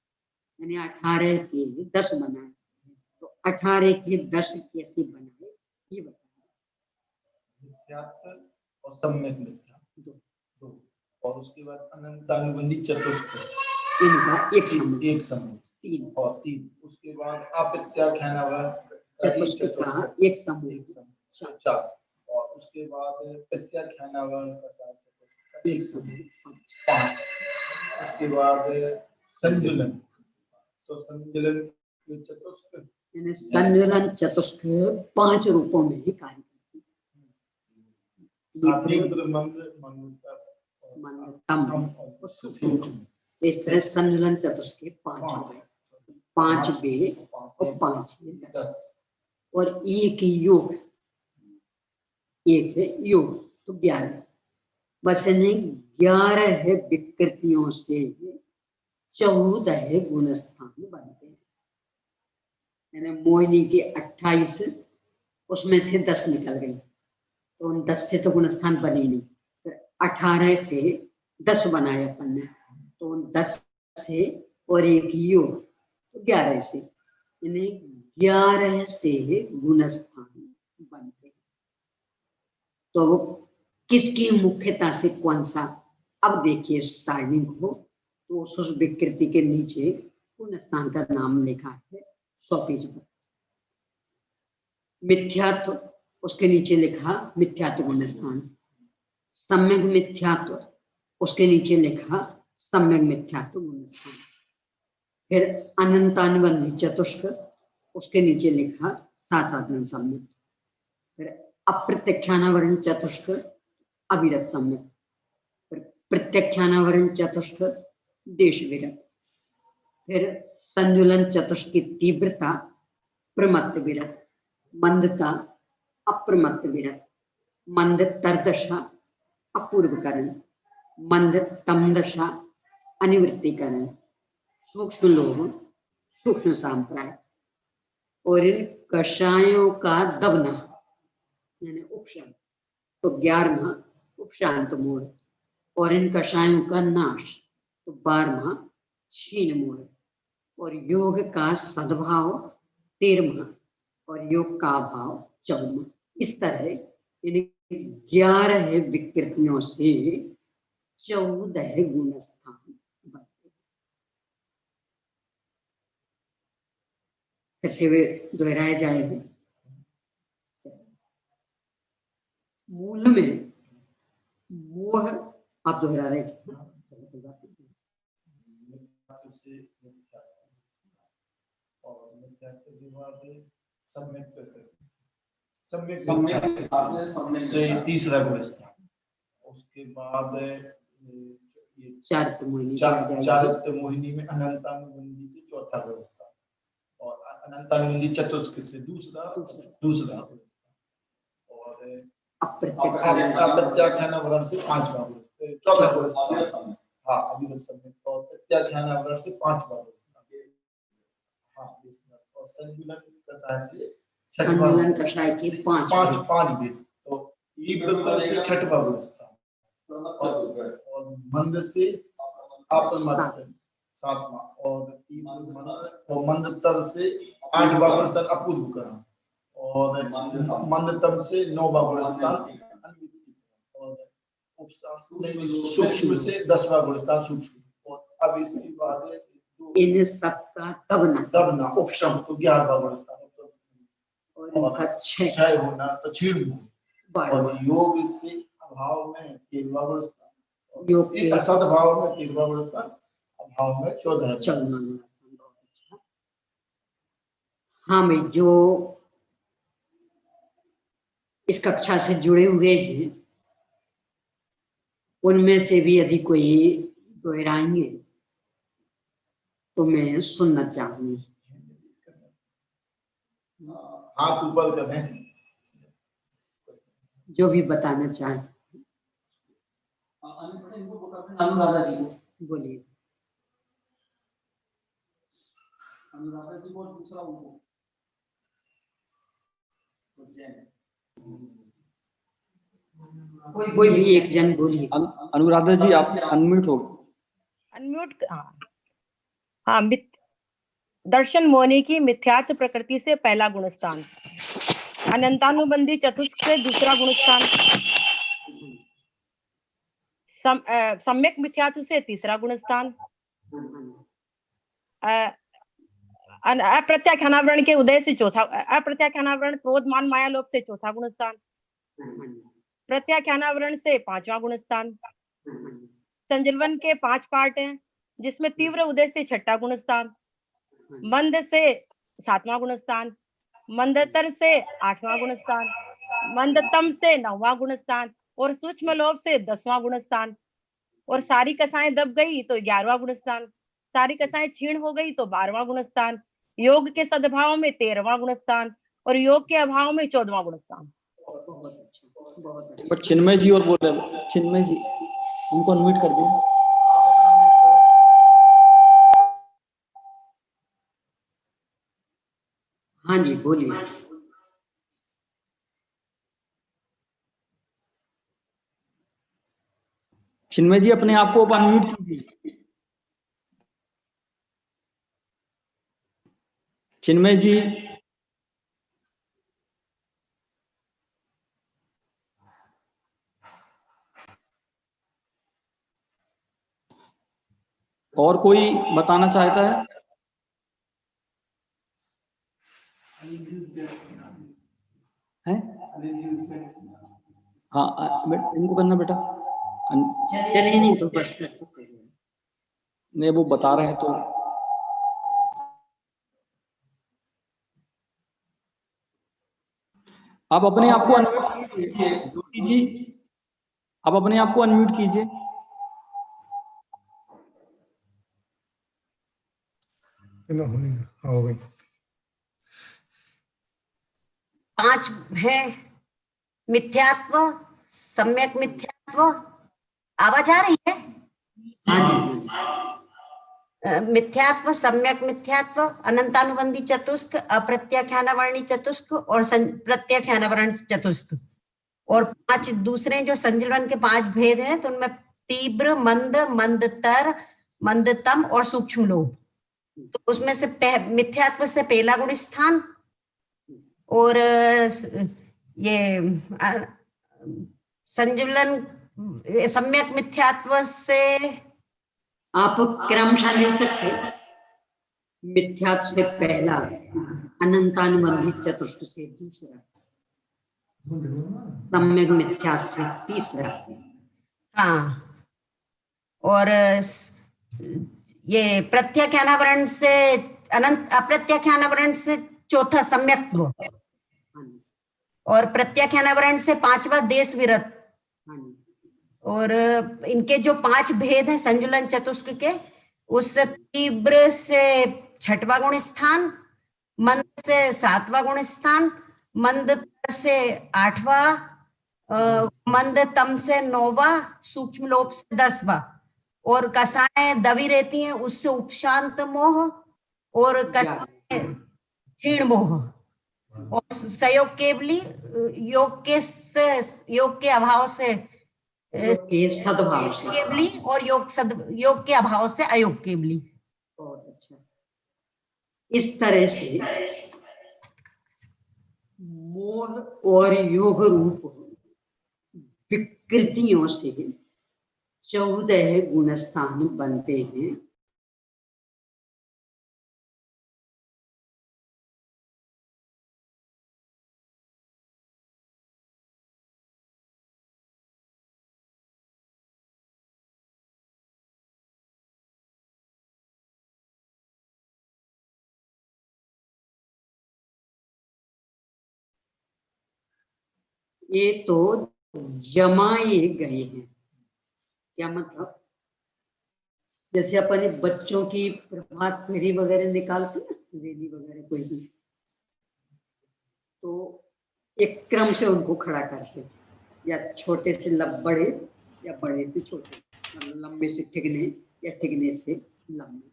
यानी 18 के 10 बनाए। तो 18 के 10 कैसे बनाए ये बताइए। मिथ्यात्व और सम्यक मिथ्या दो, दो, और उसके बाद अनंतानुबंधी चतुष्क इनका एक समूह, एक समूह, 3 और 3, उसके बाद अप्रत्याख्यानावरण चतुष्क का एक समूह, एक समूह 4, और उसके बाद प्रत्याख्यानावरण का चतुष्क एक समूह 5, उसके बाद संजुलन, तो संजुलन के चतुष्क यानी संजुलन चतुष्क 5 रूपों में ही कार्य करती है। तीव्र मंद मंदतम और सूक्ष्म, इस तरह संजुलन चतुष्क के 5 हो गए, 5 बे और 5 10, और एक योग, एक है योग तो 11, बस इन्हें 11 विकृतियों से 14 गुणस्थान बनते हैं। यानी मोहिनी के 28, उसमें से 10 निकल गई, तो उन 10 से तो गुणस्थान बने नहीं, फिर 18 से 10 बनाए अपन ने, तो उन 10 से और एक योग तो 11 से, यानी 11 से गुणस्थान बनते हैं। तो वो किसकी मुख्यता से कौन सा, अब देखिए सारणी को, तो उस विकृति के नीचे गुणस्थान का नाम लिखा है 100 पेज पर। मिथ्यात्व, उसके नीचे लिखा मिथ्यात्व गुणस्थान, सम्यक मिथ्यात्व, उसके नीचे लिखा सम्यक मिथ्यात्व गुणस्थान, फिर अनंतानुबंधी चतुष्क, उसके नीचे लिखा साधारण सम्यक, फिर अप्रत्याख्यानावरण चतुष्क अविरत सम्यक, फिर प्रत्याख्यानावरण चतुष्क देश विरत, फिर संजुलन चतुष्क की तीव्रता प्रमत्त विरत, मंदता अप्रमत्त विरत, मंद तरदशा अपूर्वकरण, मंद तम दशा अनिवृत्तिकरण, सूक्ष्म लोभ सूक्ष्म सांप्राय, और इन कषायों का दबना यानी उपशांत, तो 11वां उपशांत मोड़, और इन कषायों का नाश तो 12वां क्षीण मोड़, और योग का सद्भाव 13वां, और योग का भाव 14वां। इस तरह इन 11 विकृतियों से 14 गुणस्थान बनते हैं। कैसे वे दोहराए जाएंगे। मूल में मोह आप दोहरा रहे थे, और मिथ्यात्व के बाद सम्यक प्रकृति, सम्यक सम्यक मिथ्या सम्यक से तीसरा गुणस्थान, उसके बाद ये चारित्र मोहिनी चारित्र मोहिनी में अनंतानुबंधी से चौथा गुणस्थान, और अनंतानुबंधी चतुष्क से दूसरा, और अप्रत्याख्यानावरण से 5वां गुणस्थान, चौथा गुणस्थान, हाँ अविरत सम्यक, और प्रत्याख्यानावरण से 5वां गुणस्थान, हाँ, और संजुलन कषाय से संजुलन कषाय के 5 भेद, तो तीव्रता से 6वां गुणस्थान, और मंद से अप्रमत्त 7वां, और तीव्र मंद, और मंदतर से 8वां गुणस्थान अपूर्वकरण, और मंदतम से 9वां गुणस्थान, और सूक्ष्म से 10वां गुणस्थान सूक्ष्म, और अब इसके बाद इन सबका दबना उपशम तो 11वां गुणस्थान, और इनका 6 होना तो क्षीण, और योग से अभाव में 13वां गुणस्थान, योग के असद्भाव में 13वां गुणस्थान, अभाव में 14वां। हाँ मैं जो इस कक्षा से जुड़े हुए हैं उनमें से भी यदि कोई दोहराएंगे तो मैं सुनना चाहूंगी। हाथ ऊपर करें। जो भी बताना चाहे अनुराधा जी को, बोलिए। अनुराधा जी को और दूसरा उनको कोई भी एक जन बोलिए। अनुराधा जी आप अनम्यूट हो। अनम्यूट। हाँ, दर्शन मोनि की मिथ्यात्व प्रकृति से पहला गुणस्थान, अनंतानुबंधी चतुष्क से दूसरा गुणस्थान, सम्यक मिथ्यात्व से तीसरा गुणस्थान, अप्रत्याख्यानावरण के उदय से चौथा, अप्रत्याख्यानावरण क्रोध मान माया लोभ से चौथा गुणस्थान, प्रत्याख्यानावरण से पांचवा गुणस्थान, संजलवन के 5 पार्ट हैं जिसमें तीव्र उदय से छठा गुणस्थान, मंद से 7वां गुणस्थान, मंदतर से 8वां गुणस्थान, मंदतम से 9वां गुणस्थान और सूक्ष्म लोभ से 10वां गुणस्थान, और सारी कसाएं दब गई तो 11वां गुणस्थान, सारी कसाएं क्षीण हो गई तो 12वां गुणस्थान, योग के सद्भाव में 13वां गुणस्थान और योग के अभाव में 14वां गुणस्थान। बहुत अच्छा, बहुत अच्छा। पर चिन्मय जी और बोल रहे, चिन्मय जी उनको अनम्यूट कर दें। हाँ जी बोलिए। चिन्मय जी अपने आप को अनम्यूट कीजिए। चिन्मय जी, और कोई बताना चाहता है? हैं? हाँ इनको करना बेटा। चलिए नहीं तो बस कर दो। नहीं वो बता रहे हैं तो आप अपने आप को अनम्यूट कीजिए। ज्योति जी आप अपने आप को अनम्यूट कीजिए। हो गई। 5 है मिथ्यात्व, सम्यक मिथ्यात्व, आवाज आ रही है? मिथ्यात्व, सम्यक मिथ्यात्व, अनंतानुबंधी चतुष्क, अप्रत्याख्यानावरणी चतुष्क और प्रत्याख्यानावरण चतुष्क, और 5 दूसरे जो संजलन के 5 भेद हैं तो उनमें तीव्र, मंद, मंदतर, मंदतम और सूक्ष्म लोभ। तो उसमें से मिथ्यात्व से पहला गुण स्थान, और ये संजलन सम्यक मिथ्यात्व से आप क्रमशः ले सकते। मिथ्यात्व से पहला, अनंतानुबंधी चतुष्क से दूसरा, सम्यक मिथ्यात्व से तीसरा। हाँ, और ये प्रत्याख्यानावरण से अनंत, अप्रत्याख्यानावरण से चौथा सम्यक्त्व, और प्रत्याख्यानावरण से 5वां देश विरत, और इनके जो 5 भेद हैं संजुलन चतुष्क के, उससे तीव्र से 6वां गुण स्थान, मंद से 7वां गुण स्थान, मंद से 8वां, मंद तम से 9वां, सूक्ष्म लोभ से 10वां, और कसाएं दबी रहती हैं उससे उपशांत मोह, और कसाएं क्षीण मोह, और संयोग केवली योग के अभाव से सद्भाव से केवली, और योग के अभाव से अयोग केवली। बहुत अच्छा। इस तरह से मोह और योग रूप विकृतियों से 14 गुणस्थान बनते हैं। ये तो जमाए गए हैं। क्या मतलब? जैसे अपन बच्चों की प्रभात फेरी वगैरह निकालते हैं, रैली वगैरह कोई भी, तो एक क्रम से उनको खड़ा करते, या छोटे से बड़े या बड़े से छोटे, मतलब लंबे से ठिगने या ठिगने से लंबे।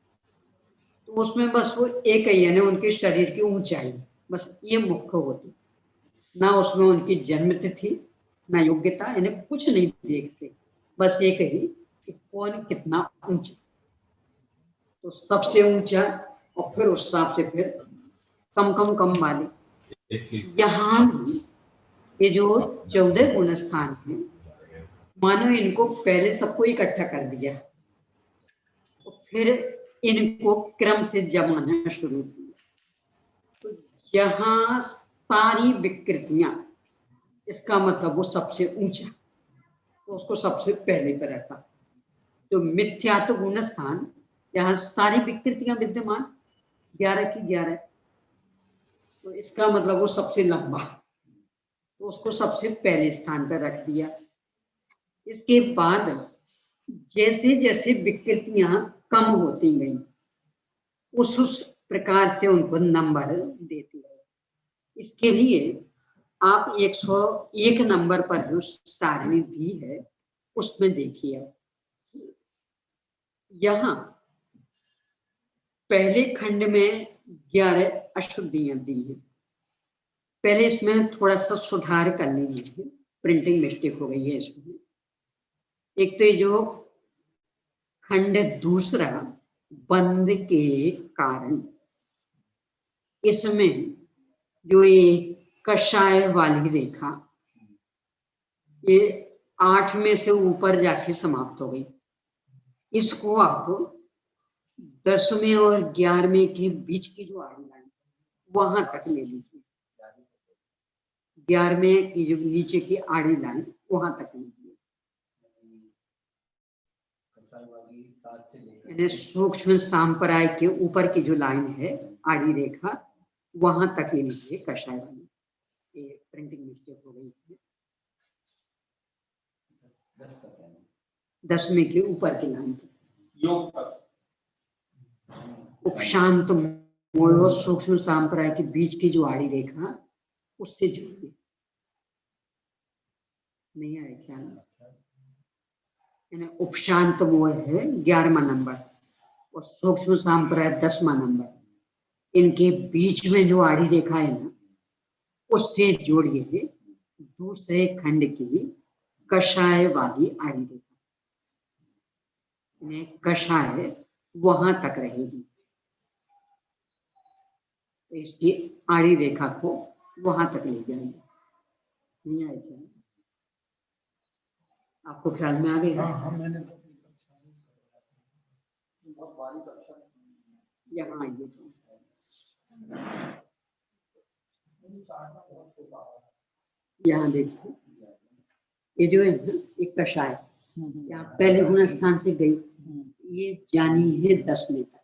तो उसमें बस वो एक ही, यानी उनके शरीर की ऊंचाई, बस ये मुख्य होती, ना उसमें उनकी जन्म तिथि ना योग्यता, इन्हें कुछ नहीं देखते, बस एक ही कि कौन कितना ऊंचा, तो सबसे ऊंचा, और फिर उस हिसाब से फिर कम वाले। यहाँ ये जो 14 गुण स्थान है, मानो इनको पहले सबको इकट्ठा कर दिया, तो फिर इनको क्रम से जमाना शुरू किया। तो यहाँ सारी विकृतियां, इसका मतलब वो सबसे ऊंचा, तो उसको सबसे पहले पर रखा। जो मिथ्यात्व गुण स्थान, यहाँ सारी विकृतियां विद्यमान 11 की 11, तो इसका मतलब वो सबसे लंबा, तो उसको सबसे पहले स्थान पर रख दिया। इसके बाद जैसे जैसे विकृतियां कम होती गई, उस प्रकार से उनको नंबर देती है। इसके लिए आप 101 नंबर पर जो सारणी दी है उसमें देखिए, यहाँ पहले खंड में 11 अशुद्धियां दी हैं। पहले इसमें थोड़ा सा सुधार कर लीजिए, प्रिंटिंग मिस्टेक हो गई है इसमें। एक तो जो खंड दूसरा बंद के कारण, इसमें जो ये कषाय वाली रेखा, ये 8 में से ऊपर जाके समाप्त हो गई। इसको आप 10वें और 11वें के बीच की जो आड़ी लाइन, वहां तक ले लीजिए। 11वें की जो नीचे की आड़ी लाइन, वहां तक लीजिए। यानी सूक्ष्म सांप्राय के ऊपर की जो लाइन है आड़ी रेखा, वहां तक ले लीजिए कषाय वाली। ये प्रिंटिंग मिस्टेक हो गई है। 10वें के ऊपर की लाइन उपशांत मोयो सूक्ष्म सांप्राय के बीच की जो आड़ी रेखा, उससे जोड़िए। नहीं आया क्या? यानी उपशांत मोय है 11वां नंबर और सूक्ष्म सांप्राय 10वां नंबर। इनके बीच में जो आड़ी रेखा है ना, उससे जोड़िए दूसरे खंड की कषाय वाली आड़ी रेखा। कषाय वहां तक रहेगी, तो इसकी आड़ी रेखा को वहां तक ले जाएंगे। नहीं आए क्या? आपको ख्याल में आ गया? यहाँ आइए तो यहाँ देखिए, ये जो है ना एक कषाय, यहाँ पहले गुण स्थान से गई, ये जानी है 10वें तक।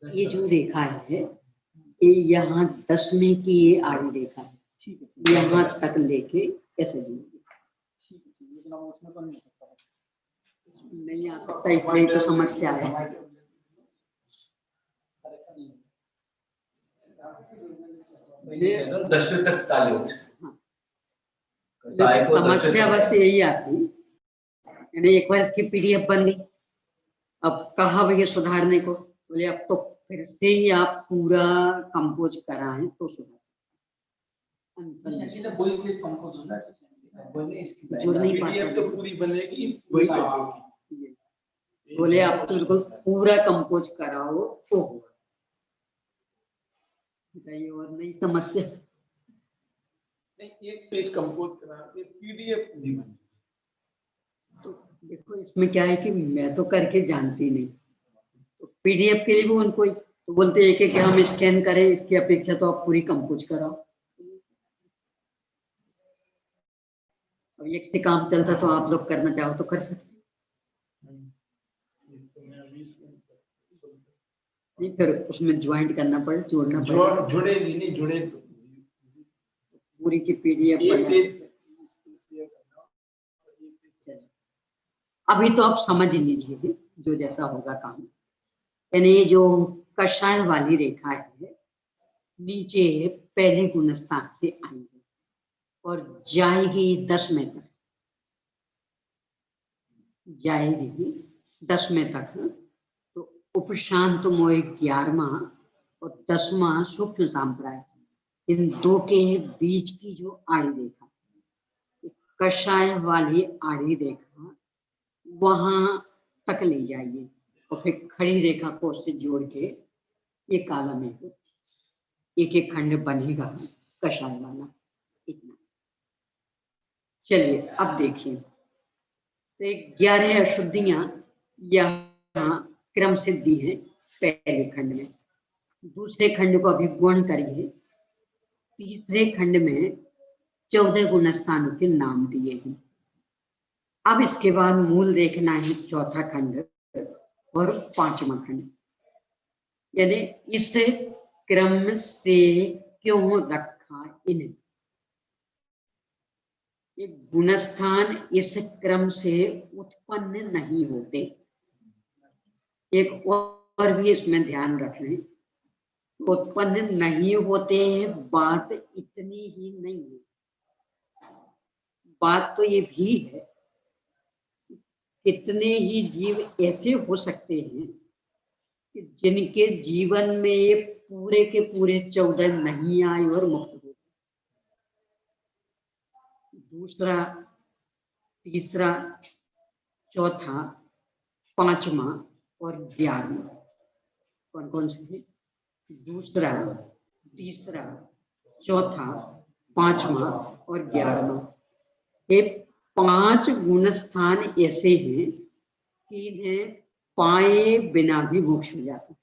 तो ये जो रेखा है, ये यहाँ 10वें की ये आड़ी रेखा है, यहाँ तक लेके ऐसे नहीं आ सकता, इसलिए तो समस्या है। समस्या बस यही आती, यानी एक बार इसकी पीडीएफ बन गई, अब कहा भैया सुधारने को, बोले अब तो फिर से ही आप पूरा कंपोज कराएं तो सुधार जुड़ नहीं पाता, तो पूरी बनेगी। बोले आप तो बिल्कुल पूरा कंपोज कराओ तो होगा। बताइए और नई समस्या? नहीं, एक पेज कंपोज करा के पीडीएफ नहीं बनी। तो देखो इसमें क्या है कि मैं तो करके जानती नहीं, तो पीडीएफ के लिए भी उनको तो बोलते हैं कि हम स्कैन करें, इसकी अपेक्षा तो आप पूरी कंपोज कराओ। अब एक से काम चलता तो आप लोग करना चाहो तो कर सकते नहीं, फिर उसमें ज्वाइंट करना पड़े, जोड़ना पड़े। जुड़ेगी नहीं, जुड़े तो पूरी की पीडीएफ अभी तो आप समझ लीजिए जो जैसा होगा काम। यानी ये जो कषाय वाली रेखा है नीचे पहले गुणस्थान से आएगी और जाएगी 10वें तक, जाएगी 10वें तक। तो उपशांत मोह 11वां और 10वां सूक्ष्म सांप्राय, इन दो के बीच की जो आड़ी रेखा, कषाय वाली आड़ी रेखा वहां तक ले जाइए और फिर खड़ी रेखा को उससे जोड़ के ये काला में एक एक खंड बनेगा कषाय वाला, इतना। चलिए अब देखिए, तो 11 अशुद्धियां यहाँ क्रम से दी है पहले खंड में। दूसरे खंड को अभी गुण करिए। तीसरे खंड में 14 गुणस्थानों के नाम दिए हैं। अब इसके बाद मूल देखना है चौथा खंड और 5वां खंड, यानी इस क्रम से क्यों रखा इन्हें। ये गुणस्थान इस क्रम से उत्पन्न नहीं होते। एक और भी इसमें ध्यान रख लें, उत्पन्न नहीं होते हैं, बात इतनी ही नहीं है, बात तो ये भी है कितने ही जीव ऐसे हो सकते हैं कि जिनके जीवन में ये पूरे के पूरे 14 नहीं आए और मुक्त हो। दूसरा, तीसरा, चौथा, 5वां और 11वां कौन कौन से हैं? दूसरा, तीसरा, चौथा, 5वां और 11वां। ये 5 गुणस्थान ऐसे हैं कि इन्हें पाए बिना भी मोक्ष हो जाता।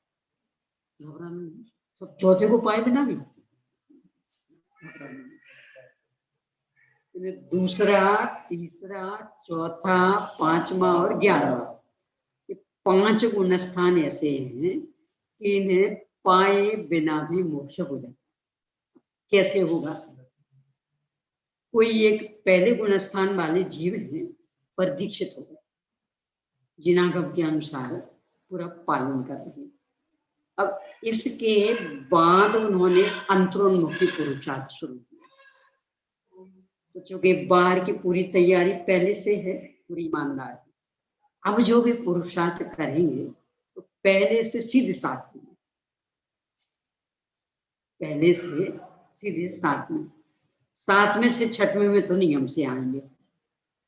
सब चौथे को पाए बिना भी। दूसरा, तीसरा, चौथा, 5वां और 11वां, ये 5 गुणस्थान ऐसे हैं कि इन्हें पाए बिना भी मोक्ष हो जाता। कैसे होगा? कोई एक पहले गुणस्थान वाले जीव हैं पर दीक्षित हो गए, जिनागम के अनुसार पूरा पालन कर रहे हैं। अब इसके बाद उन्होंने अंतरोन्मुखी पुरुषार्थ शुरू किया। तो चूंकि बाहर की पूरी तैयारी पहले से है, पूरी ईमानदार है, अब जो भी पुरुषार्थ करेंगे तो पहले से सीधे साथ में, पहले से सीधे साथ में, 7वें से 6वें में तो नियम से आएंगे।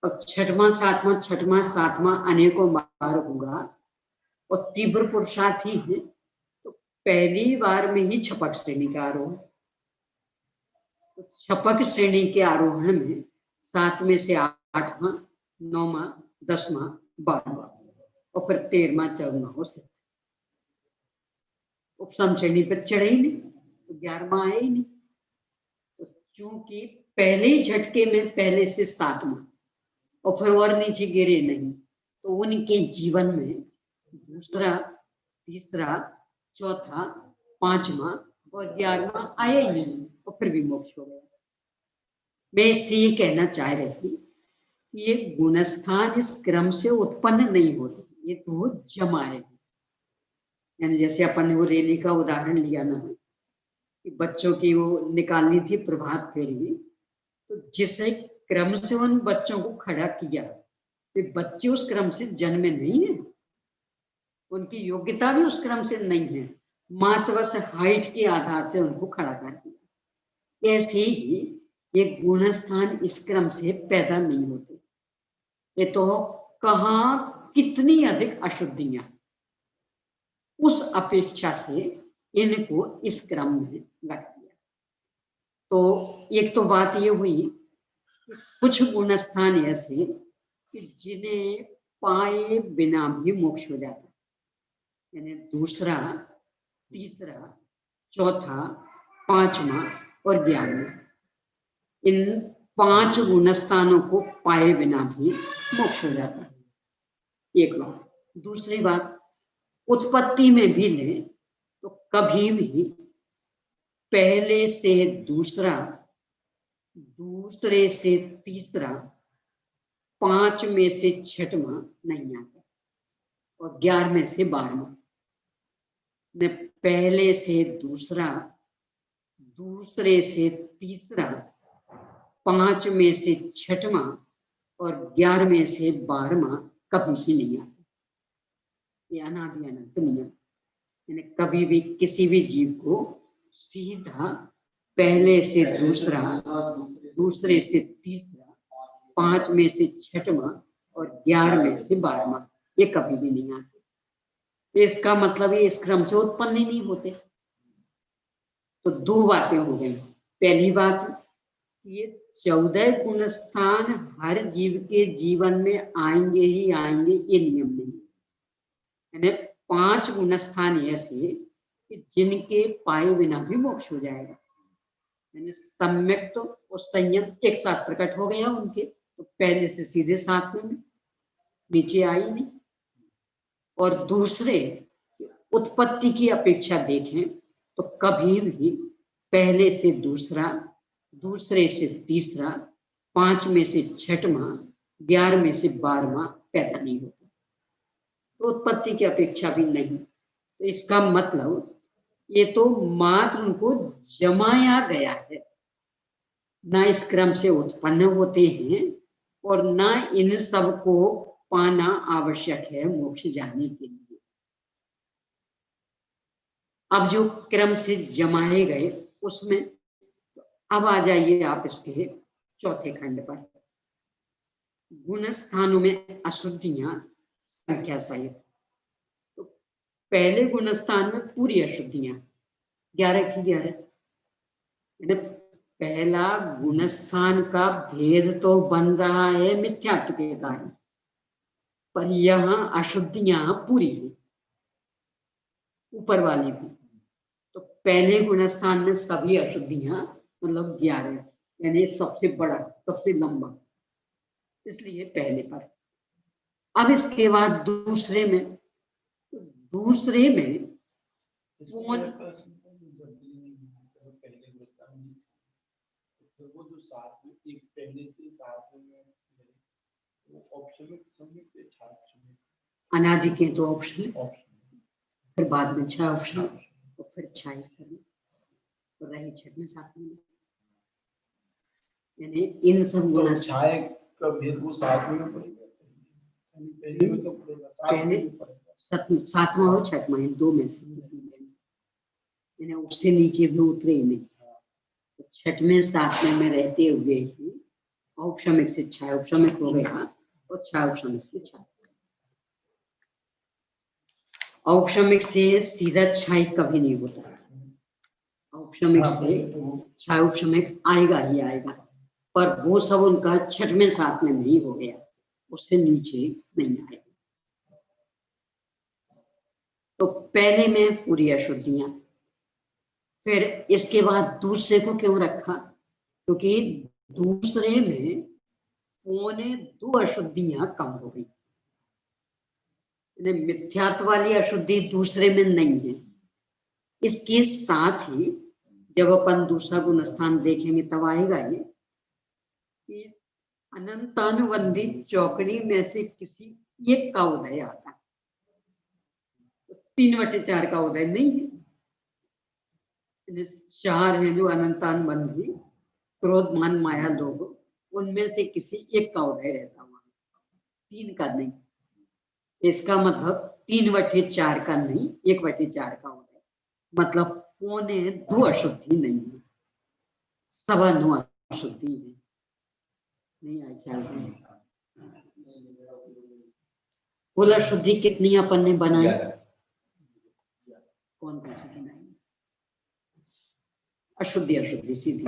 अब 6वां, 7वां, 6वां, 7वां अनेकों बार होगा और तीव्र पुरुषार्थ ही है, तो पहली बार में ही छपक श्रेणी का आरोहण। तो छपक श्रेणी के आरोहण में 7वें से 8वां, 9वां, 10वां, 12वां और फिर 13वां, 14वां हो सकता। उपसम श्रेणी पर चढ़े ही नहीं, तो 11वां आए ही नहीं। तो चूंकि पहले ही झटके में पहले से 7वां और फिर और नीचे गिरे नहीं, तो उनके जीवन में दूसरा, तीसरा, चौथा, 5वां और 11वां आया ही नहीं और फिर भी मोक्ष हो गया। मैं इससे ये कहना चाह रही थी कि ये गुणस्थान इस क्रम से उत्पन्न नहीं होते, ये तो जमा है। यानी जैसे अपन ने वो रैली का उदाहरण लिया ना, कि बच्चों की वो निकालनी थी प्रभात फेरी, तो जिस क्रम से उन बच्चों को खड़ा किया, वे बच्चे उस क्रम से जन्मे नहीं है, उनकी योग्यता भी उस क्रम से नहीं है, मात्र बस हाइट के आधार से उनको खड़ा कर दिया। ऐसे ही ये गुणस्थान इस क्रम से पैदा नहीं होते। ये तो कहाँ कितनी अधिक अशुद्धियां, उस अपेक्षा से इनको इस क्रम में रख दिया। तो एक तो बात ये हुई कि कुछ गुणस्थान ऐसे कि जिन्हें पाए बिना भी मोक्ष हो जाता, यानी दूसरा, तीसरा, चौथा, 5वां और 11वां, इन 5 गुणस्थानों को पाए बिना भी मोक्ष हो जाता है। एक बात। दूसरी बात, उत्पत्ति में भी लें तो कभी भी पहले से दूसरा, दूसरे से तीसरा, 5 में से 6वां नहीं आता और 11वें से 12वां। पहले से दूसरा, दूसरे से तीसरा, 5 में से 6वां और 11वें से 12वां कभी भी नहीं आता। ये अनादि अनंत नियम, यानी कभी भी किसी भी जीव को सीधा पहले से दूसरा, दूसरे से तीसरा, 5 में से 6वां और 11वें से 12वां ये कभी भी नहीं आते। इसका मतलब ये इस क्रम से उत्पन्न ही नहीं होते। तो 2 बातें हो गई। पहली बात, ये 14 गुण स्थान हर जीव के जीवन में आएंगे ही आएंगे, ये नियम नहीं। यानी 5 गुण स्थान ऐसे कि जिनके पाए बिना भी मोक्ष हो जाएगा। यानी सम्यक और संयम एक साथ प्रकट हो गया उनके, तो पहले से सीधे 7वें में, नीचे आई नहीं। और दूसरे, उत्पत्ति की अपेक्षा देखें तो कभी भी पहले से दूसरा, दूसरे से तीसरा, 5 में से 6वां, 11वें से 12वां पैदा नहीं होता। तो उत्पत्ति की अपेक्षा भी नहीं। तो इसका मतलब ये तो मात्र उनको जमाया गया है, ना इस क्रम से उत्पन्न होते हैं और ना इन सब को पाना आवश्यक है मोक्ष जाने के लिए। अब जो क्रम से जमाए गए उसमें अब आ जाइए आप इसके चौथे खंड पर। गुण स्थानों में अशुद्धियां संख्या सहित। तो पहले गुण स्थान में पूरी अशुद्धियां 11 की 11। पहला गुण स्थान का भेद तो बन रहा है मिथ्यात्व के कारण, पर यहाँ अशुद्धियां पूरी है, ऊपर वाली भी। तो पहले गुण स्थान में सभी अशुद्धियां मतलब 11, यानी सबसे बड़ा, सबसे लंबा, इसलिए पहले पर। अब इसके बाद दूसरे में, दूसरे में वो जो साथ में एक पहले से साथ में ऑप्शन में अनादि के 2 ऑप्शन, फिर बाद में 6 ऑप्शन और फिर 6 करना, तो रही 6वें 7वें। यानी इन सब गुणों छाए का भेद वो 7वें पड़ेगा, पहले में तो पड़ेगा 7वां और 6वां, 2 में से किसी में, यानी उससे नीचे भी उतरे ही नहीं। तो 6वें 7वें में रहते हुए ही औपशमिक से 6 औपशमिक हो गया और 6 औपशमिक से 6। औपशमिक से सीधा 6 कभी नहीं होता, औपशमिक से 6 औपशमिक आएगा ही आएगा, पर वो सब उनका 6वें 7वें में ही हो गया, उससे नीचे नहीं आएगा। तो पहले में पूरी अशुद्धियां, फिर इसके बाद दूसरे को क्यों रखा, क्योंकि दूसरे में 2 अशुद्धियां कम हो गई। मिथ्यात्व वाली अशुद्धि दूसरे में नहीं है। इसके साथ ही जब अपन दूसरा गुण स्थान देखेंगे तब आएगा ये कि अनंतानुबंधी चौकड़ी में से किसी एक का उदय आता है। तो 3/4 का उदय नहीं है, 4 है जो अनंतानुबंधी क्रोध मान माया लोग, उनमें से किसी एक का उदय रहता वहां, 3 का नहीं। इसका मतलब 3/4 का नहीं, 1/4 का उदय, मतलब 2 अशुद्धि नहीं है, 9.25 अशुद्धि है। नहीं आया ख्याल में? कुल अशुद्धि कितनी अपन ने बनाई? कौन कौन सी बनाई? अशुद्धि सीधी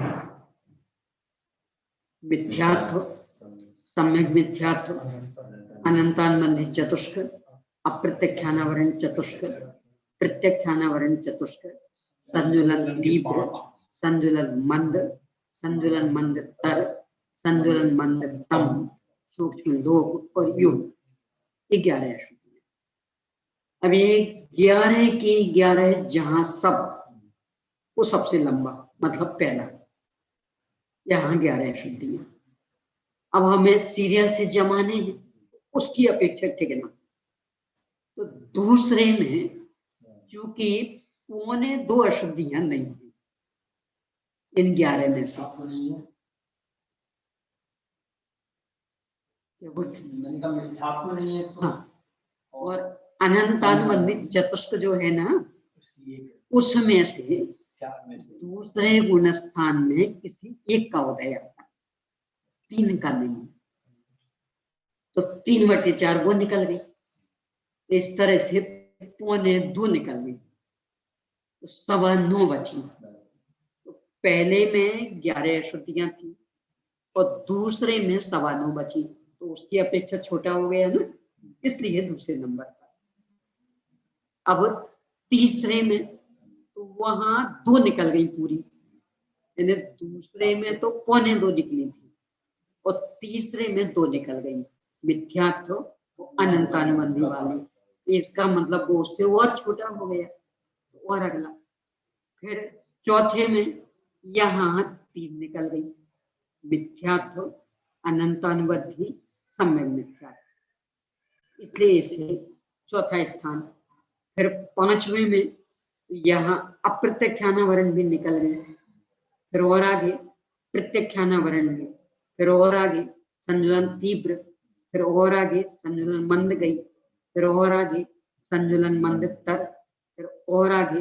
मिथ्यात्व, सम्यक मिथ्यात्व, अनंतानुबंधी चतुष्क, अप्रत्यक्षानावरण चतुष्क, प्रत्यक्षानावरण चतुष्क, संजुलन तीव्र, संजुलन मंद, संजुलन मंद तर, संजुलन मंद तम, सूक्ष्म लोक और युग, 11 अशुद्धि। अब ये 11 की 11 जहां सब, वो सबसे लंबा मतलब पहला, यहाँ 11 अशुद्धि। अब हमें सीरियल से जमाने हैं, उसकी अपेक्षा ठिकना। तो दूसरे में चूंकि 2.25 अशुद्धियां नहीं है इन 11 में से। हाँ, और अनंतानुबंधित चतुष्क जो है ना, उसमें से दूसरे गुण स्थान में किसी एक का उदय आता है, 3 का नहीं। तो 3/4 वो निकल गई। इस तरह से 2.25 निकल गई, तो 9.25 बची। तो पहले में 11 अशुद्धियां थी और दूसरे में 9.25 बची, तो उसकी अपेक्षा छोटा हो गया ना, इसलिए दूसरे नंबर पर। अब तीसरे में तो वहां 2 निकल गई पूरी, यानी दूसरे में तो 2.25 निकली थी और तीसरे में 2 निकल गई, मिथ्यात्व और अनंतानुबंधी वाली। इसका मतलब वो उससे और छोटा हो गया। और अगला फिर चौथे में यहाँ 3 निकल गई, मिथ्यात्व, अनंतानुबंधी, सम्यक मिथ्यात्व, इसलिए इसे चौथा स्थान। फिर 5वें में यहाँ अप्रत्यक्षानावरण भी निकल गई, फिर और आगे प्रत्यक्षानावरण भी, फिर और आगे संजुलन तीव्र, फिर और आगे संजुलन मंद गई, फिर और आगे संजुलन मंद तर, फिर और आगे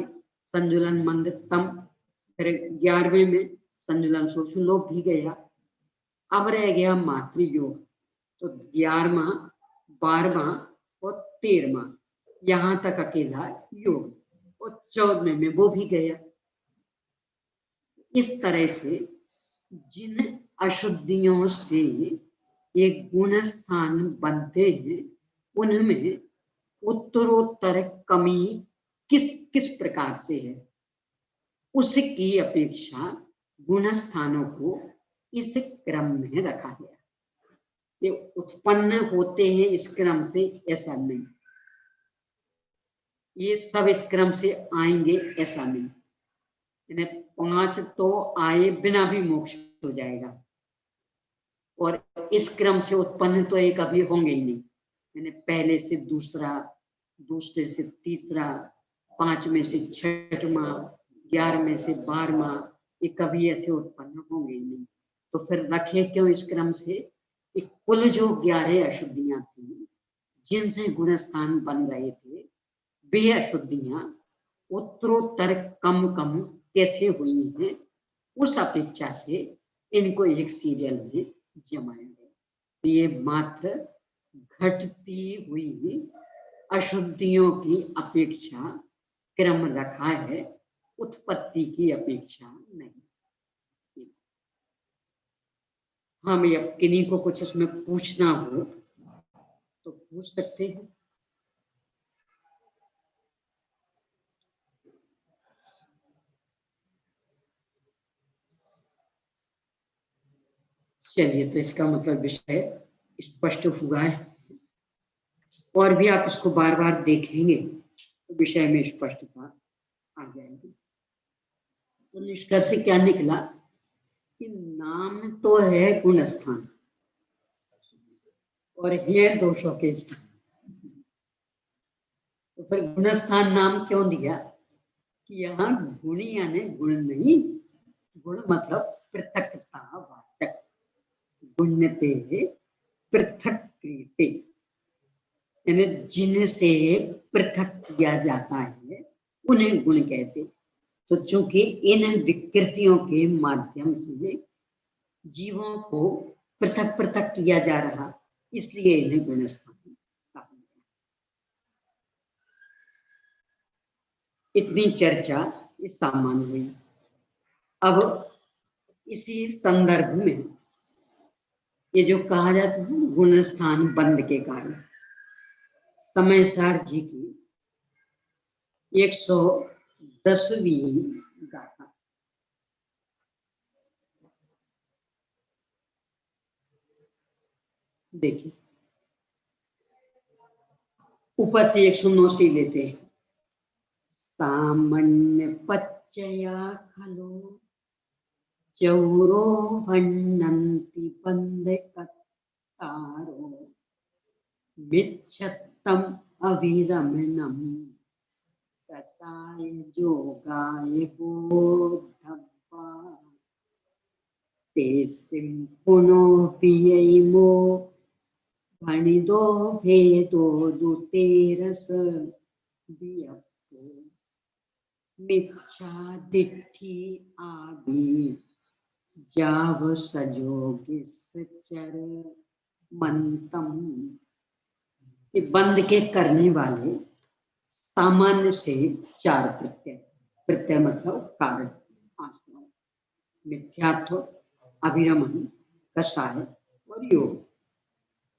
संजुलन मंद तम, फिर 11वें में संजुलन शोषलोप भी गया। अब रह गया मातृयोग। तो 11वां, 12वां और 13वां यहाँ तक अकेला योग, और 14वें में वो भी गया। इस तरह से जिन अशुद्धियों से एक गुण स्थान बनते हैं, उनमें उत्तरोत्तर कमी किस किस प्रकार से है, उसकी अपेक्षा गुण स्थानों को इस क्रम में रखा गया। ये उत्पन्न होते हैं इस क्रम से ऐसा नहीं, ये सब इस क्रम से आएंगे ऐसा नहीं। यानी 5 तो आए बिना भी मोक्ष हो जाएगा, और इस क्रम से उत्पन्न तो एक अभी होंगे ही नहीं। यानी पहले से दूसरा, दूसरे से तीसरा, 5 में से 6वां, 11 में से 12वां, ये कभी ऐसे उत्पन्न होंगे ही नहीं। तो फिर रखे क्यों इस क्रम से? कुल जो 11 अशुद्धियां थी जिनसे गुण स्थान बन रहे थे, वे अशुद्धियां उत्तरोत्तर कम कम कैसे हुई हैं, उस अपेक्षा से इनको एक सीरियल में जमाया गया। तो ये मात्र घटती हुई अशुद्धियों की अपेक्षा क्रम रखा है, उत्पत्ति की अपेक्षा नहीं। हमें अब किन्हीं को कुछ इसमें पूछना हो तो पूछ सकते हैं। चलिए, तो इसका मतलब विषय स्पष्ट हुआ है, और भी आप इसको बार बार देखेंगे तो विषय में स्पष्टता आ जाएगी। तो निष्कर्ष से क्या निकला कि नाम तो है गुण स्थान और है दोषों के स्थान। तो फिर गुण स्थान नाम क्यों दिया? कि यहाँ गुण यानी गुण नहीं, गुण मतलब पृथकता वाचक, गुण्यते पृथक क्रियते, यानी जिनसे पृथक किया जाता है उन्हें गुण कहते। तो चूंकि इन विकृतियों के माध्यम से जीवों को पृथक पृथक किया जा रहा, इसलिए इन्हें गुण स्थान कहा गया। इतनी चर्चा इस सामान्य हुई। अब इसी संदर्भ में ये जो कहा जाता है गुण स्थान बंद के कारण, समय सार जी की 110वीं गाथा। देखिए, ऊपर से 109 से लेते हैं। सामान्य पच्चया खलो चौरो वन्नन्ति बंधकतारो मिच्छत्तम अविरमणम कसाय जोगाय बोधप्पा ते सिंपुनो पियैमो भणिदो भेदो दुतेरस वियप्पो मिच्छा दिट्ठी आदि जाव सजोगिसचर मंतम। ये बंद के करने वाले सामान्य से 4 प्रत्यय, प्रत्यय मतलब कारण, आश्रम, मिथ्यात्व, अभिरमण, कषाय और योग,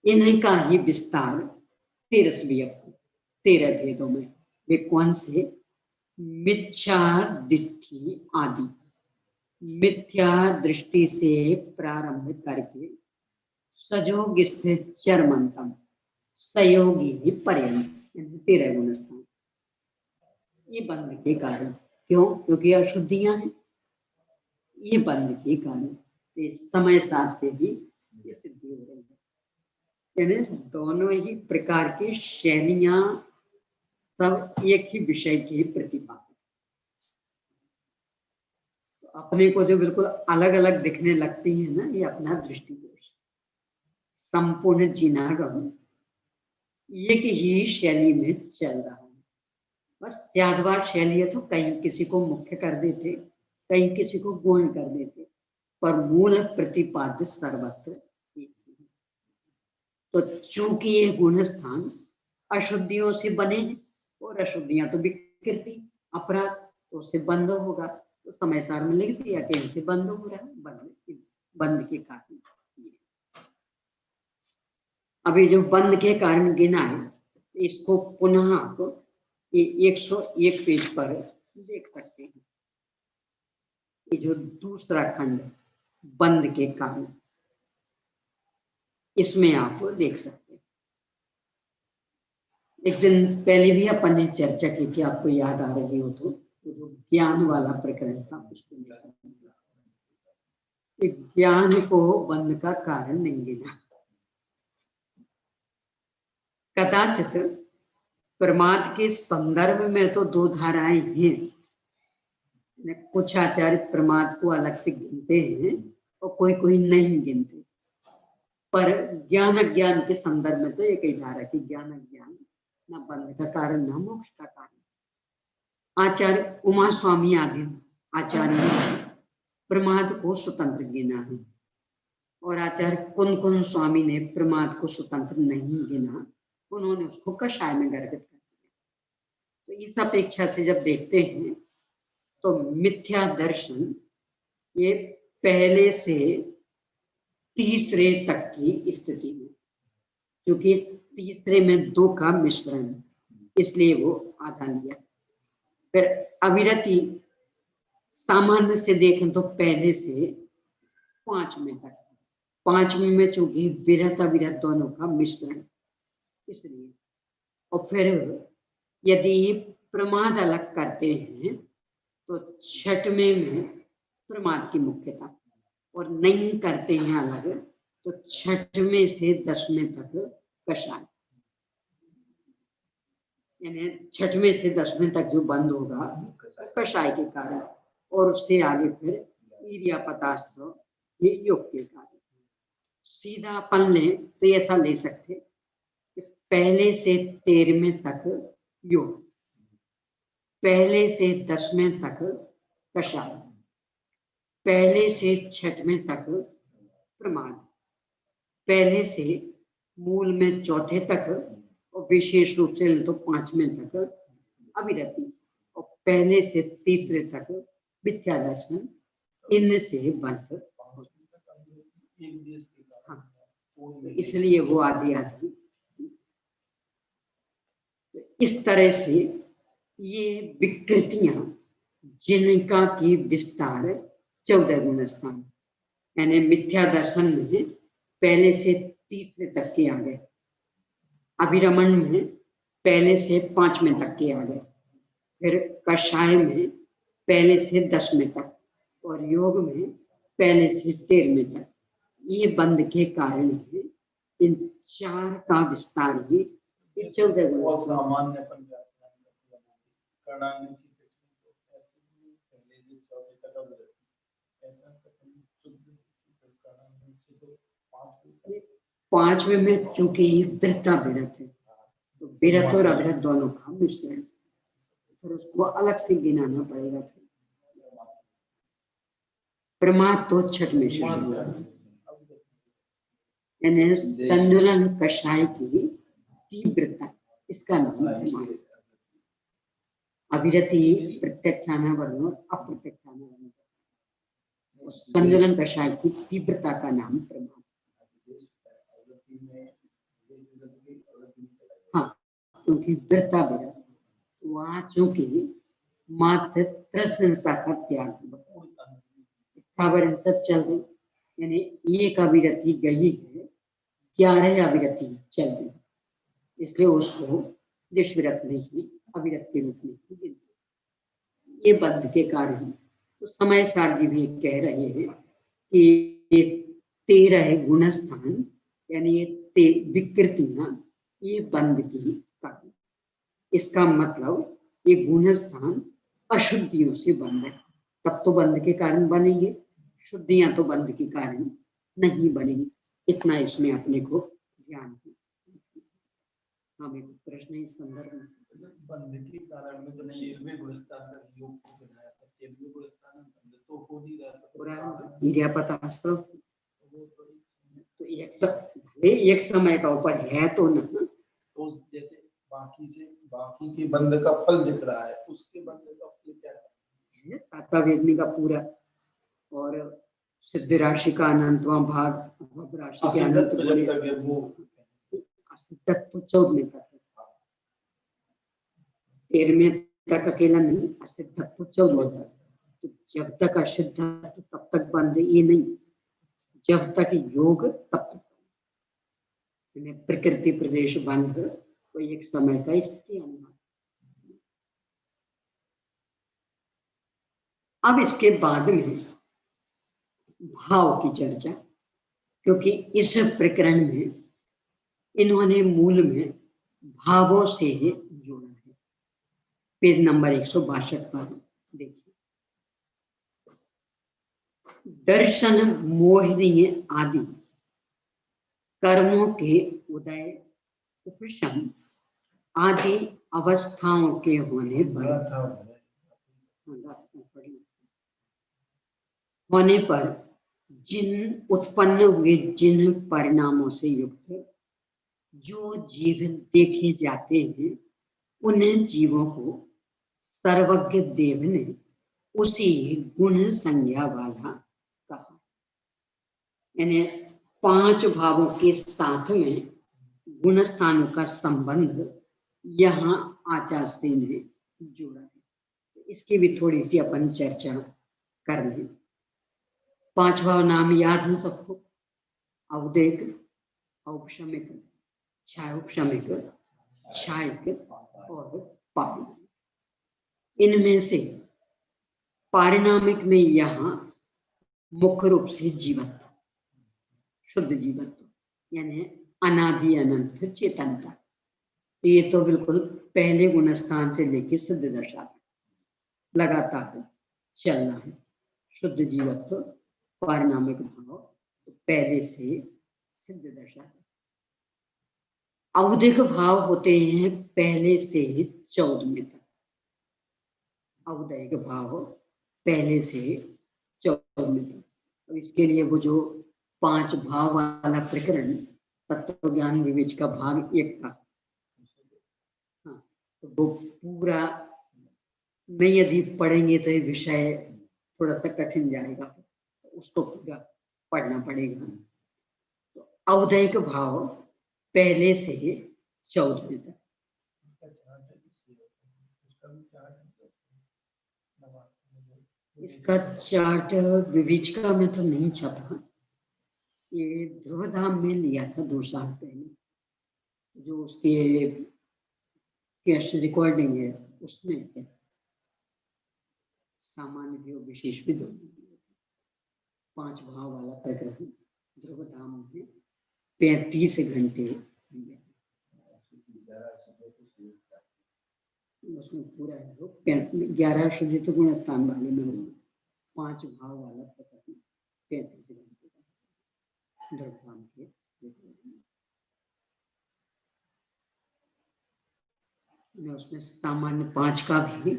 इन्हीं का ही विस्तार 13 भेदों में। वे कौन से? मिथ्या दिट्ठी आदि, मिथ्या दृष्टि से प्रारंभ करके सजोग से चरमंतम, सयोगी पर्यंत, 13 गुणस्थान। ये बंध के कारण। क्यों? क्योंकि अशुद्धियां हैं। ये बंध के कारण इस समय साथ से भी ये सिद्धि हो रही है। यानी दोनों ही प्रकार की शैलियां सब एक ही विषय की प्रतिपादन। तो अपने को जो बिल्कुल अलग अलग दिखने लगती है ना, ये अपना दृष्टिदोष। संपूर्ण जिनागम एक ही शैली में चल रहा है। बस त्यागवार शैली है तो कहीं किसी को मुख्य कर देते, कहीं किसी को गौण कर देते, पर मूल प्रतिपाद्य सर्वत्र एक ही है। तो चूंकि ये गुण स्थान अशुद्धियों से बने हैं और अशुद्धियां तो विकृति, अपराध, तो उससे बंद होगा। तो समय सार में लिख दिया कि इनसे बंद हो रहा है, बंद के कारण। अभी जो बंद के कारण गिना है, इसको पुनः आप 101 पेज पर देख सकते हैं। ये जो दूसरा खंड बंद के कारण, इसमें आप देख सकते हैं। एक दिन पहले भी अपन ने चर्चा की थी, आपको याद आ रही हो तो जो ज्ञान वाला प्रकरण था उसको ज्ञान को बंद का कारण नहीं गिना। कदाचित प्रमाद के संदर्भ में तो 2 धाराएं हैं। कुछ आचार्य प्रमाद को अलग से गिनते हैं और कोई नहीं गिनते, पर ज्ञान अज्ञान के संदर्भ में तो एक ही धारा की ज्ञान अज्ञान न बंध का कारण न मोक्ष का कारण। आचार्य उमा स्वामी आदि आचार्य ने प्रमाद को स्वतंत्र गिना है और आचार्य कुन स्वामी ने प्रमाद को स्वतंत्र नहीं गिना, उन्होंने उसको कषाय में गर्भित कर दिया। तो इस अपेक्षा से जब देखते हैं तो मिथ्या दर्शन ये पहले से तीसरे तक की स्थिति में, क्योंकि तीसरे में 2 का मिश्रण, इसलिए वो आधा लिया। फिर अविरति सामान्य से देखें तो पहले से 5वें तक, 5वें में चूंकि विरत अविरत दोनों का मिश्रण, इसलिए। और फिर यदि प्रमाद अलग करते हैं तो 6वें में प्रमाद की मुख्यता, और नहीं करते हैं अलग तो 6वें से 10वें तक कषाय, यानी 6वें से 10वें तक जो बंद होगा कषाय के कारण, और उससे आगे फिर ईर्यापतास्त्र, ये योग के कारण। सीधा अपन ले तो ऐसा ले सकते कि पहले से 13वें तक योग, पहले से 10वें तक कषाय, पहले से 6वें तक प्रमाद, पहले से मूल में 4थे तक और विशेष रूप से तो 5वें तक अविरति, और पहले से 3रे तक मिथ्या दर्शन, इनसे बंध। हाँ, इसलिए वो आदि आदि। इस तरह से ये विकृतियां जिनका की विस्तार 14 गुणस्थान, यानी मिथ्या दर्शन में पहले से 3रे तक के आ गए, अभिरमण में पहले से 5वें तक के आ गए, फिर कषाय में पहले से 10वें तक, और योग में पहले से 13वें तक। ये बंध के कारण है। इन 4 का विस्तार ही ये 14 गुण और सामान्य अपन कर्णांग की पहले जो 14 तक अब ऐसा शुद्ध कर्णांग से तो 5वें में चूंकि वृत्ता विरत है, तो विरत और अविरत दोनों का मिश्रण, फिर उसको अलग से गिनाना पड़ेगा। प्रमाद तो छठ में से शुरू होगा, यानी संतुलन कषाय की तीव्रता, इसका नाम प्रमाद। अविरति प्रत्यक्षानावरण और अप्रत्यक्षानावरण, संतुलन कषाय की तीव्रता का नाम प्रमाद। हाँ, क्योंकि वृत्ता विरत वहां चूंकि मात्र त्रसंसा का त्याग, स्थावर सब चल रही, यानी एक अविरति गई है, 11 अविरति चल रही, इसलिए उसको देशविरत नहीं अविरत के रूप में ही गिनते। ये बंध के कारण तो समय सार जी भी कह रहे हैं कि 13 गुणस्थान, यानी ये विकृतियां, ये बंध की कारण। इसका मतलब ये गुणस्थान अशुद्धियों से बंध है, तब तो बंध के कारण बनेंगे, शुद्धियां तो बंध के कारण नहीं बनेंगी। इतना इसमें अपने को ध्यान है। हमें प्रश्न इस संदर्भ में बंध के कारण में तो 13वें गुणस्थान का योग बनाया था, 13वें गुणस्थान बंध तो हो नहीं रहा था, तो एक समय का ऊपर है तो ना, तो जैसे बाकी के बंध का फल दिख रहा है, उसके बंध का फल क्या है? 7वां वेदनी का पूरा, और सिद्ध राशि का अनंतवां भाग, राशि के अनंत असिद्धत्व 14वें तक, 13वें तक अकेला नहीं, असिद्धत्व 14वें तक। तो जब तक असिद्धत्व तब तक बंद, ये नहीं, जब तक योग तब तक। प्रकृति प्रदेश बंध तो एक समय का स्थिति अनुमान। अब इसके बाद में भाव की चर्चा, क्योंकि इस प्रकरण में इन्होंने मूल में भावों से जोड़ा है। पेज नंबर 162 पर देखिए, दर्शन मोहिनी आदि कर्मों के उदय उपशम आदि अवस्थाओं के होने पर जिन उत्पन्न हुए जिन परिणामों से युक्त जो जीव देखे जाते हैं, उन्हें जीवों को सर्वज्ञ देव ने उसी गुण संज्ञा वाला कहा। यानी 5 भावों के साथ में गुण स्थानों का संबंध यहाँ आचार्य ने जोड़ा है। इसकी भी थोड़ी सी अपन चर्चा कर लें। 5 भाव नाम याद है सबको, औदेक, औपशमिक, छायोपशमिक, छायिक और पारिणामिक। इनमें से पारिणामिक में यहाँ मुख्य रूप से जीवत्व, शुद्ध जीवत्व, यानी अनादि अनंत चेतनता। ये तो बिल्कुल पहले गुणस्थान से लेकर सिद्ध दशा तक लगातार चलना है। शुद्ध जीवत्व, पारिणामिक भाव, तो पहले से सिद्ध दशा तक। औदिक भाव होते हैं पहले से 14वें तक। औदिक भाव पहले से 14वें तक। तो इसके लिए वो जो 5 भाव वाला प्रकरण तत्व ज्ञान विवेच का भाग 1 का, हाँ, तो वो पूरा नहीं यदि पढ़ेंगे तो ये विषय थोड़ा सा कठिन जाएगा, तो उसको पूरा पढ़ना पड़ेगा। तो औदिक भाव पहले से 14वें तक। इसका चार्ट विवेचिका में तो नहीं छपा, ये ध्रुवधाम में लिया था 2 साल पहले, जो उसके कैश रिकॉर्डिंग है उसमें है। सामान्य भी और विशेष भी दोनों। 5 भाव वाला प्रकरण ध्रुवधाम में 35 घंटे उसमें पूरा है वो 11 शुद्ध गुण स्थान वाले में होगा, 5 भाव वाला प्रकरण 35 घंटे का द्रव्याम के उसमें सामान्य 5 का भी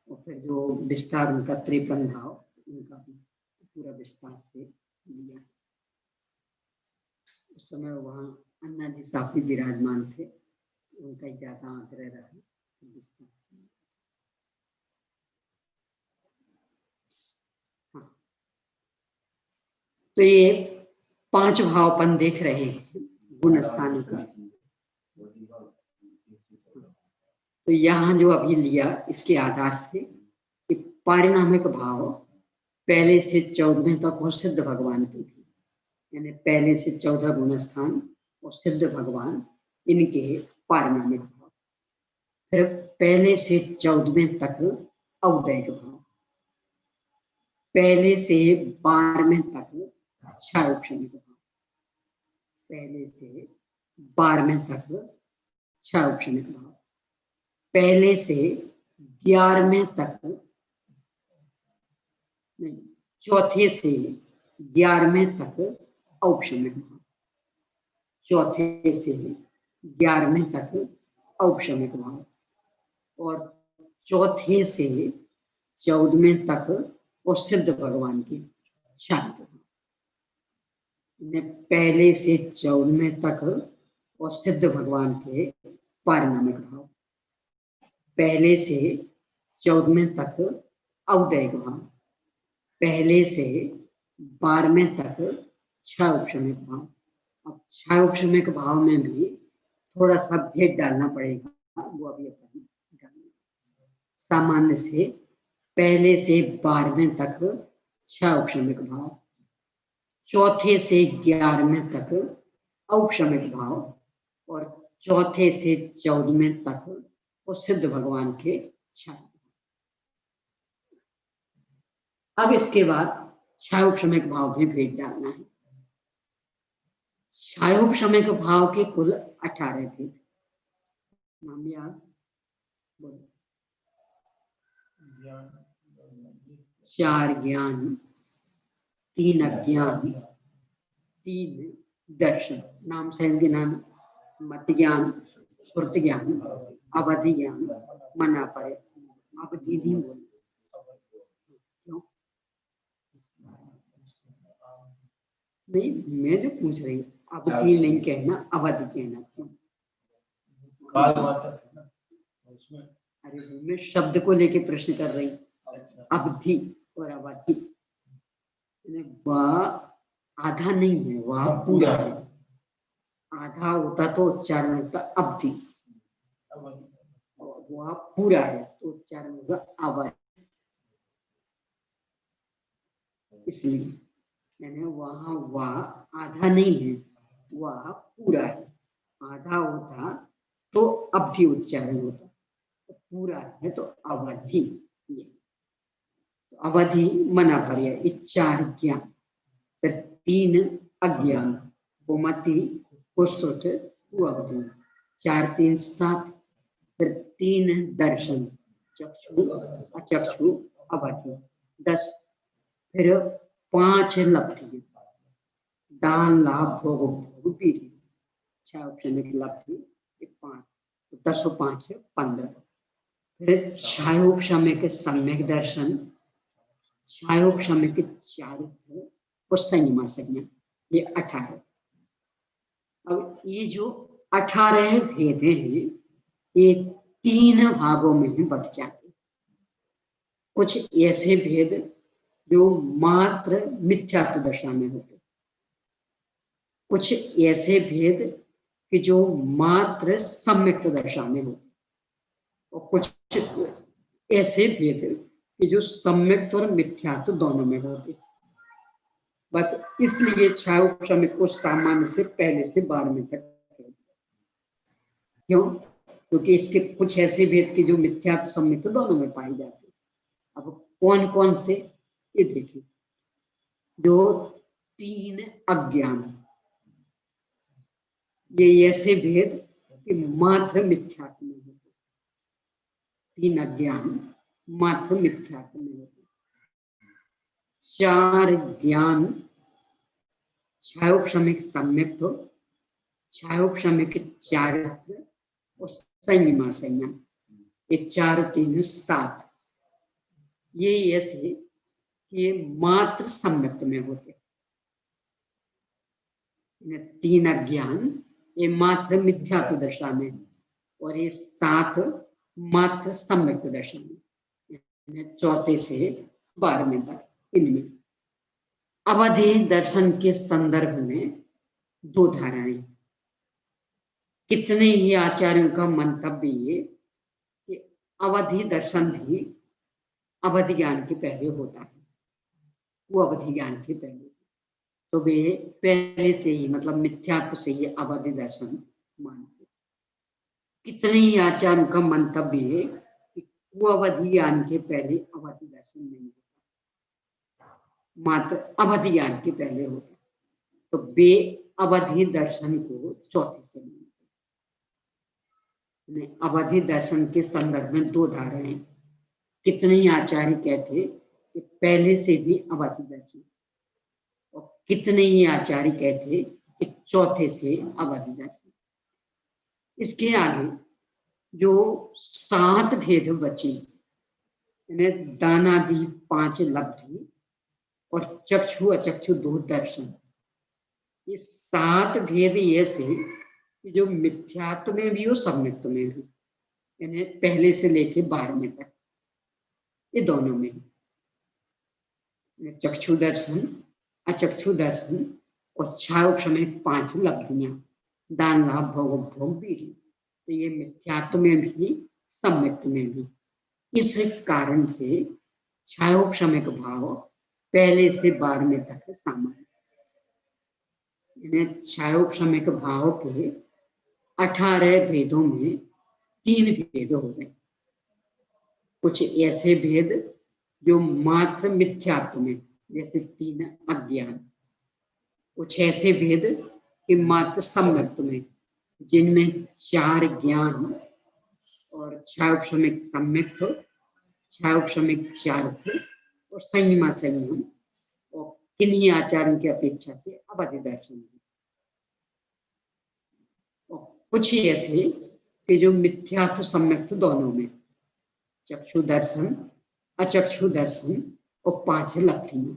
और फिर जो विस्तार उनका 53 भाव उनका भी पूरा विस्तार से लिया। उस समय वहाँ अन्ना जी साफी विराजमान थे, उनका ज्यादा आग्रह रहा विस्तार से। हाँ, तो ये 5 भावपन देख रहे हैं गुण स्थान का। तो यहाँ जो अभी लिया इसके आधार से कि पारिणामिक भाव पहले से 14वें तक और सिद्ध भगवान के भी, यानी पहले से 14 गुण स्थान और सिद्ध भगवान इनके पारिणामिक भाव, फिर पहले से 14वें तक औदैहिक भाव, पहले से 12वें तक क्षारोक्षणिक भाव, पहले से 12वें तक क्षारोक्षणिक भाव, पहले से 11वें तक नहीं, चौथे से 11वें तक औपशमिक भाव, चौथे से 11वें तक औपशमिक भाव, और चौथे से 14वें तक और सिद्ध भगवान के शांत भाव। पहले से 14वें तक और सिद्ध भगवान के पारिणामिक भाव, पहले से 14वें तक औदैहिक भाव, पहले से 12वें तक क्षारोक्षणिक भाव। अब क्षारोक्षणिक भाव में भी थोड़ा सा भेद डालना पड़ेगा, वो अभी अपन डालेंगे। सामान्य से पहले से 12वें तक क्षारोक्षणिक भाव, चौथे से 11वें तक औपशमिक भाव, और चौथे से 14वें तक और सिद्ध भगवान के क्षार। अब इसके बाद क्षारोपशमिक भाव भी भेद डालना है। क्षारोपशमिक भाव के कुल 18 थे। नाम याद बोलो। 4 ज्ञान, 3 अज्ञान, 3 दर्शन, नाम सहित ज्ञान, मत ज्ञान, श्रुत ज्ञान, अवधि ज्ञान, मना पड़े। अवधि नहीं बोल, क्यों? नहीं, मैं जो पूछ रही हूँ अवधि नहीं कहना, अवधि कहना। क्यों? अरे मैं शब्द को लेके प्रश्न कर रही हूँ। अवधि और अवधि, वह आधा नहीं है, वह पूरा है। आधा होता तो उच्चारण होता अवधि, वह पूरा है तो उच्चारण होगा अवधि। इसलिए यानी वहाँ वह आधा नहीं है, वह पूरा है। आधा होता तो अवधि उच्चारण होता, तो पूरा है तो अवधि। तो अवधि मना पर्याय, 4 ज्ञान, फिर 3 अज्ञान, गोमती, कुश्रुत, अवधि, 4 3 7, फिर 3 दर्शन, चक्षु, अचक्षु, अवधि, 10, फिर 5 लब्धि, दान, लाभ, भोग, भोग, पीढ़ी, क्षारोपशमिक लब्धि 5, 10 और 5 15, फिर क्षारोपशमिक सम्यक दर्शन, क्षारोपशमिक चारित्र और संयमा संज्ञा, ये 18। अब ये जो 18 भेद हैं ये 3 भागों में बट जाते। कुछ ऐसे भेद जो मात्र मिथ्यात्व दशा में होते, कुछ ऐसे भेद कि जो मात्र सम्यक्त दशा में होते, और कुछ ऐसे भेद कि जो सम्यक्त और मिथ्यात्व दोनों में होते। बस इसलिए क्षारोपशमिक को सामान्य से पहले से 12वें तक। क्यों? क्योंकि इसके कुछ ऐसे भेद के जो मिथ्यात्व सम्यक्त दोनों में पाए जाते। अब कौन कौन से, ये देखिए। जो 3 अज्ञान, ये ऐसे भेद कि मात्र मिथ्यात्व में होते। तीन अज्ञान मात्र मिथ्यात्व में होते हैं। चार ज्ञान छायोपशमिक सम्यक्त्व, छायोपशमिक चारित्र और संयमा संयम, ये चार तीन सात, ये ऐसे ये मात्र सम्यक्त्व में होते हैं। तीन अज्ञान ये मात्र मिथ्यात्व दशा में, और ये सात मात्र सम्यक्त्व दशा में, चौथे से 12वें तक। इनमें अवधि दर्शन के संदर्भ में दो धाराएं, कितने ही आचार्यों का मंतव्य ये कि अवधि दर्शन भी अवधि ज्ञान के पहले होता है, वो अवधि ज्ञान के पहले, तो वे पहले से ही मतलब मिथ्यात्व से ही अवधि दर्शन मानते। कितने ही आचार्यों का मंतव्य है कि वो अवधि ज्ञान के पहले अवधि दर्शन नहीं होता, मात्र अवधि ज्ञान के पहले होता, तो वे अवधि दर्शन को चौथे से मानते। अवधि दर्शन के संदर्भ में दो धाराएं, कितने ही आचार्य कहते कि पहले से भी अवधि दर्शन, और कितने ही आचार्य कहते कि चौथे से अवधि दर्शन। इसके आगे जो सात भेद बचे, दानादि पांच लब्धि और चक्षु अचक्षु दो दर्शन, ये सात भेद ऐसे जो मिथ्यात्व में भी हो सम्यक्त्व में भी, यानी पहले से लेके 12वें तक, ये दोनों में, चक्षु दर्शन अचक्षु दर्शन और छायोपशमिक पांच लब्धियां, दान लाभ भोग भोग भी, तो ये मिथ्यात्व में भी सम्यक्त्व में भी। इस कारण से छायोपशमिक भाव पहले से 12वें तक सामान्य, छायोपशमिक भाव के 18 भेदों में 3 भेद हो गए। कुछ ऐसे भेद जो मात्र मिथ्यात्व में, जैसे 3 अज्ञान, कुछ ऐसे भेद कि मात्र सम्यक्त्व में, जिनमें 4 ज्ञान और छायोपशमिक सम्यक्त्व, छायोपशमिक चारित्र और संयमा संयम, और किन्हीं आचार्यों की अपेक्षा से अवधि दर्शन, और कुछ ऐसे कि जो मिथ्यात्व सम्यक्त्व दोनों में, चक्षु दर्शन अचक्षु दर्शन और 5 लब्धियां।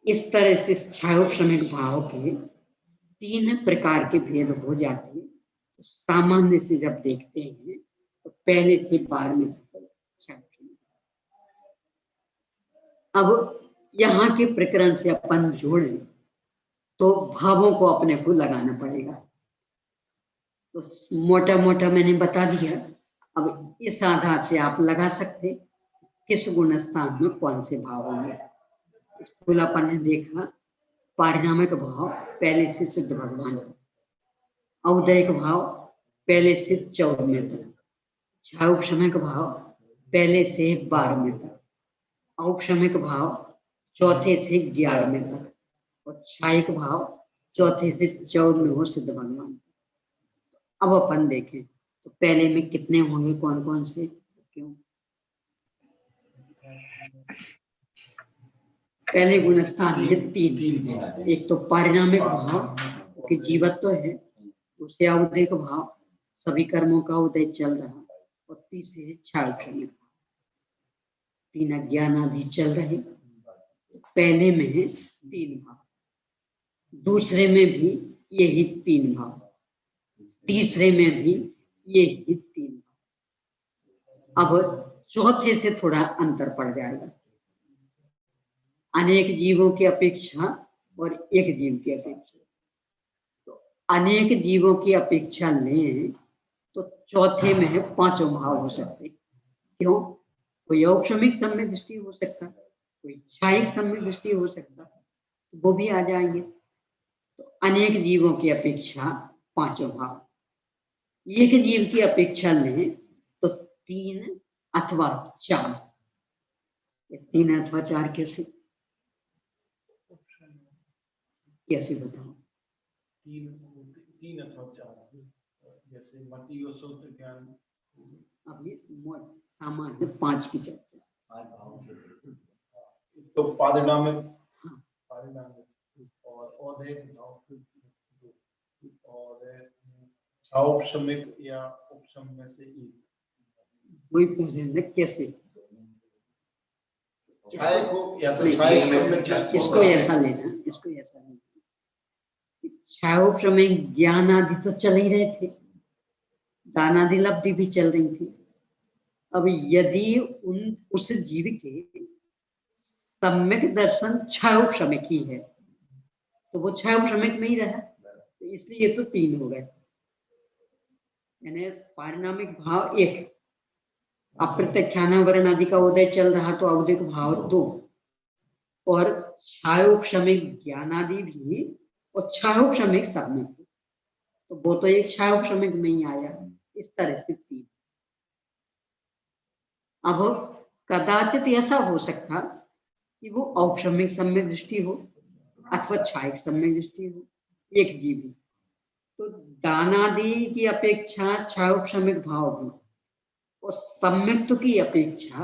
इस तरह से छायोपशमिक भाव के 3 प्रकार के भेद हो जाते हैं। तो सामान्य से जब देखते हैं तो पहले से 12वें तक छायोपशमिक। अब यहाँ के प्रकरण से अपन जोड़ें तो भावों को अपने को लगाना पड़ेगा। तो मोटा मोटा मैंने बता दिया, अब इस आधार से आप लगा सकते किस गुण स्थान में कौन से भाव होंगे। स्थूल अपन ने देखा पारिणामिक भाव पहले से सिद्ध भगवान तक, औदयिक भाव पहले से 14वें तक, छायोपशमिक भाव पहले से 12वें तक, औपशमिक भाव चौथे से 11वें तक, और छायिक भाव चौथे से 14वें सिद्ध भगवान। अब अपन देखें तो पहले में कितने होंगे, कौन कौन से, क्यों? पहले गुण स्थान है 3, एक तो पारिणामिक भाव कि जीवत्व है, दूसरे औदयिक भाव सभी कर्मों का उदय चल रहा, और तीसरे छायोपशमिक भाव 3 अज्ञान आदि चल रहे। पहले में है 3 भाव, दूसरे में भी यही 3 भाव, तीसरे में भी यही 3 भाव। अब चौथे से थोड़ा अंतर पड़ जाएगा, अनेक जीवों की अपेक्षा और एक जीव की अपेक्षा। तो अनेक जीवों की अपेक्षा लें तो चौथे में है 5 भाव हो सकते। क्यों? कोई औपशमिक सम्यक दृष्टि हो सकता, कोई छायिक सम्यक दृष्टि हो सकता, वो भी आ जाएंगे। तो अनेक जीवों की अपेक्षा 5 भाव, एक जीव की अपेक्षा लें तो 3 अथवा 4। 3 अथवा 4 कैसे बताओ? 3 अथवा 4, जैसे मति और सूत्र ज्ञान अभी सामान्य 5 की चर्चा। तो पारिणामिक हाँ। और औदैहिक भाव और क्षाउपशमिक या उपशम में से एक। वही पूछेंगे कैसे छाया को या तो छाया सम्यक इसको ऐसा लेना, इसको ऐसा लेना, क्षायोपशम ज्ञान आदि तो चल ही रहे थे, दान आदि लब्धि भी चल रही थी। अब यदि उस जीव के सम्यक दर्शन क्षायोपशमिक ही है तो वो क्षायोपशमिक में ही रहा, तो इसलिए ये तो 3 हो गए। यानी पारिणामिक भाव 1, अप्रत्यक्षानावरण आदि का उदय चल रहा तो औदिक भाव 2, और क्षायोपशमिक ज्ञान आदि भी और क्षायोपशमिक सम्यक, तो वो तो एक क्षायोपशमिक में ही आया। इस तरह से 3। अब कदाचित ऐसा हो सकता कि वो औपशमिक सम्यक दृष्टि हो अथवा क्षायिक सम्यक दृष्टि हो, एक जीव, तो दानादि की अपेक्षा क्षायोपशमिक भाव भी और सम्यक्त्व की अपेक्षा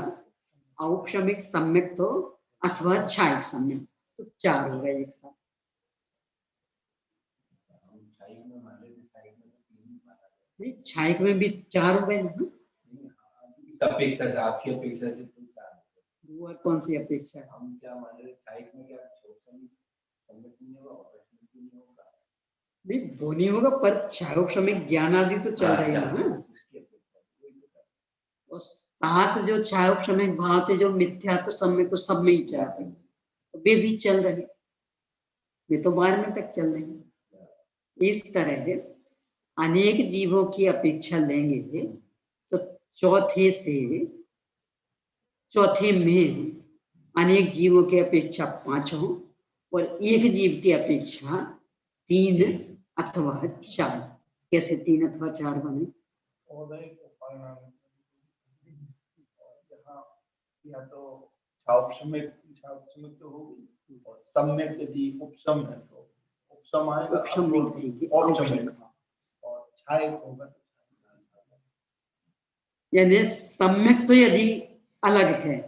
औपशमिक सम्यक्त्व अथवा क्षायिक सम्यक, तो 4 हो गए एक साथ। नहीं, क्षायिक में भी 4 हो गए ना। अपेक्षा से, आपकी अपेक्षा से तो 4। वो कौन सी अपेक्षा है? हम क्या मान रहे, क्षायिक में क्या सम्यक नहीं होगा, औपशमिक नहीं होगा? नहीं, वो नहीं होगा, पर क्षायोपशमिक ज्ञान आदि तो चल रही है ना। और 7 जो क्षायोपशमिक भाव थे जो मिथ्या तो सम्यक तो सब में ही चल रहे, तो वे भी चल रहे, वे तो 12वें तक चल रहे। इस तरह अनेक जीवों की अपेक्षा लेंगे तो चौथे में अनेक जीवों की अपेक्षा 5 हो और एक जीव की अपेक्षा 3 अथवा 4। कैसे 3 अथवा 4 बने? या तो क्षायोपशमिक तो होगी, और सम्यक यदि उपशम है तो उपशम आएगा, उपशम नहीं कहेंगे, औपशमिक, और छायक होगा। यानी सम्यक तो यदि अलग है,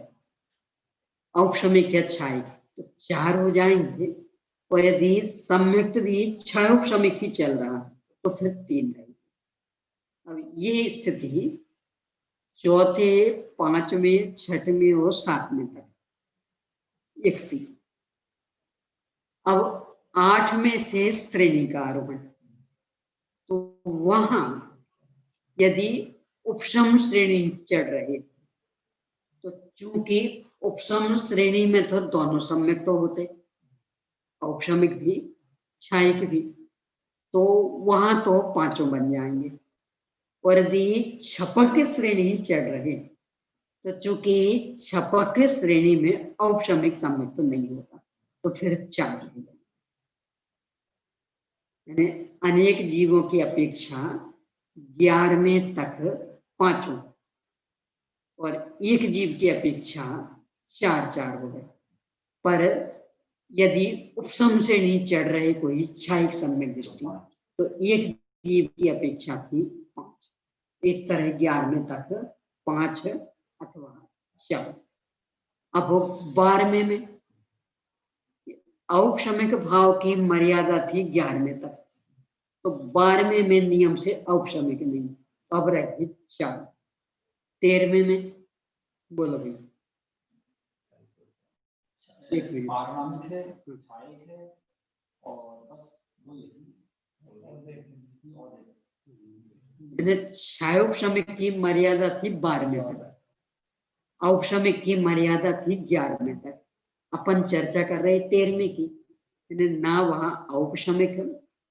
औपशमिक या क्षायिक, तो 4 हो जाएंगे, और यदि सम्यक भी क्षायोपशमिक ही चल रहा तो फिर 3 रहेंगे। अब ये स्थिति चौथे, 5वें, 6वें और 7वें तक एक सी। अब 8 में से श्रेणी का आरोहण, तो वहां यदि उपशम श्रेणी चढ़ रहे तो चूंकि उपशम श्रेणी में तो दोनों सम्यक तो होते, औपशमिक भी क्षायिक भी, तो वहां तो 5 बन जाएंगे। और यदि क्षपक श्रेणी चढ़ रहे तो चूंकि क्षपक श्रेणी में औपशमिक सम्यक तो नहीं होता, तो फिर 4 रहेगा। यानी अनेक जीवों की अपेक्षा 11वें तक 5 और एक जीव की अपेक्षा 4 हो गए। पर यदि उपशम श्रेणी चढ़ रहे कोई क्षायिक सम्यक दृष्टि तो एक जीव की अपेक्षा भी 5। इस तरह 11वें तक 5 अथवा 4। अब 12वें में औपशमिक भाव की मर्यादा थी 11वें तक, तो 12वें में नियम से औपशमिक नहीं, अब रहे 4। 13वें में बोलो भाई, एक मिनट, पारिणामिक है, क्षायिक है और बस क्षायोपशमिक की मर्यादा थी 12वें तक, औपशमिक की मर्यादा थी 11वें तक। अपन चर्चा कर रहे 13वें की, ना वहां औपशमिक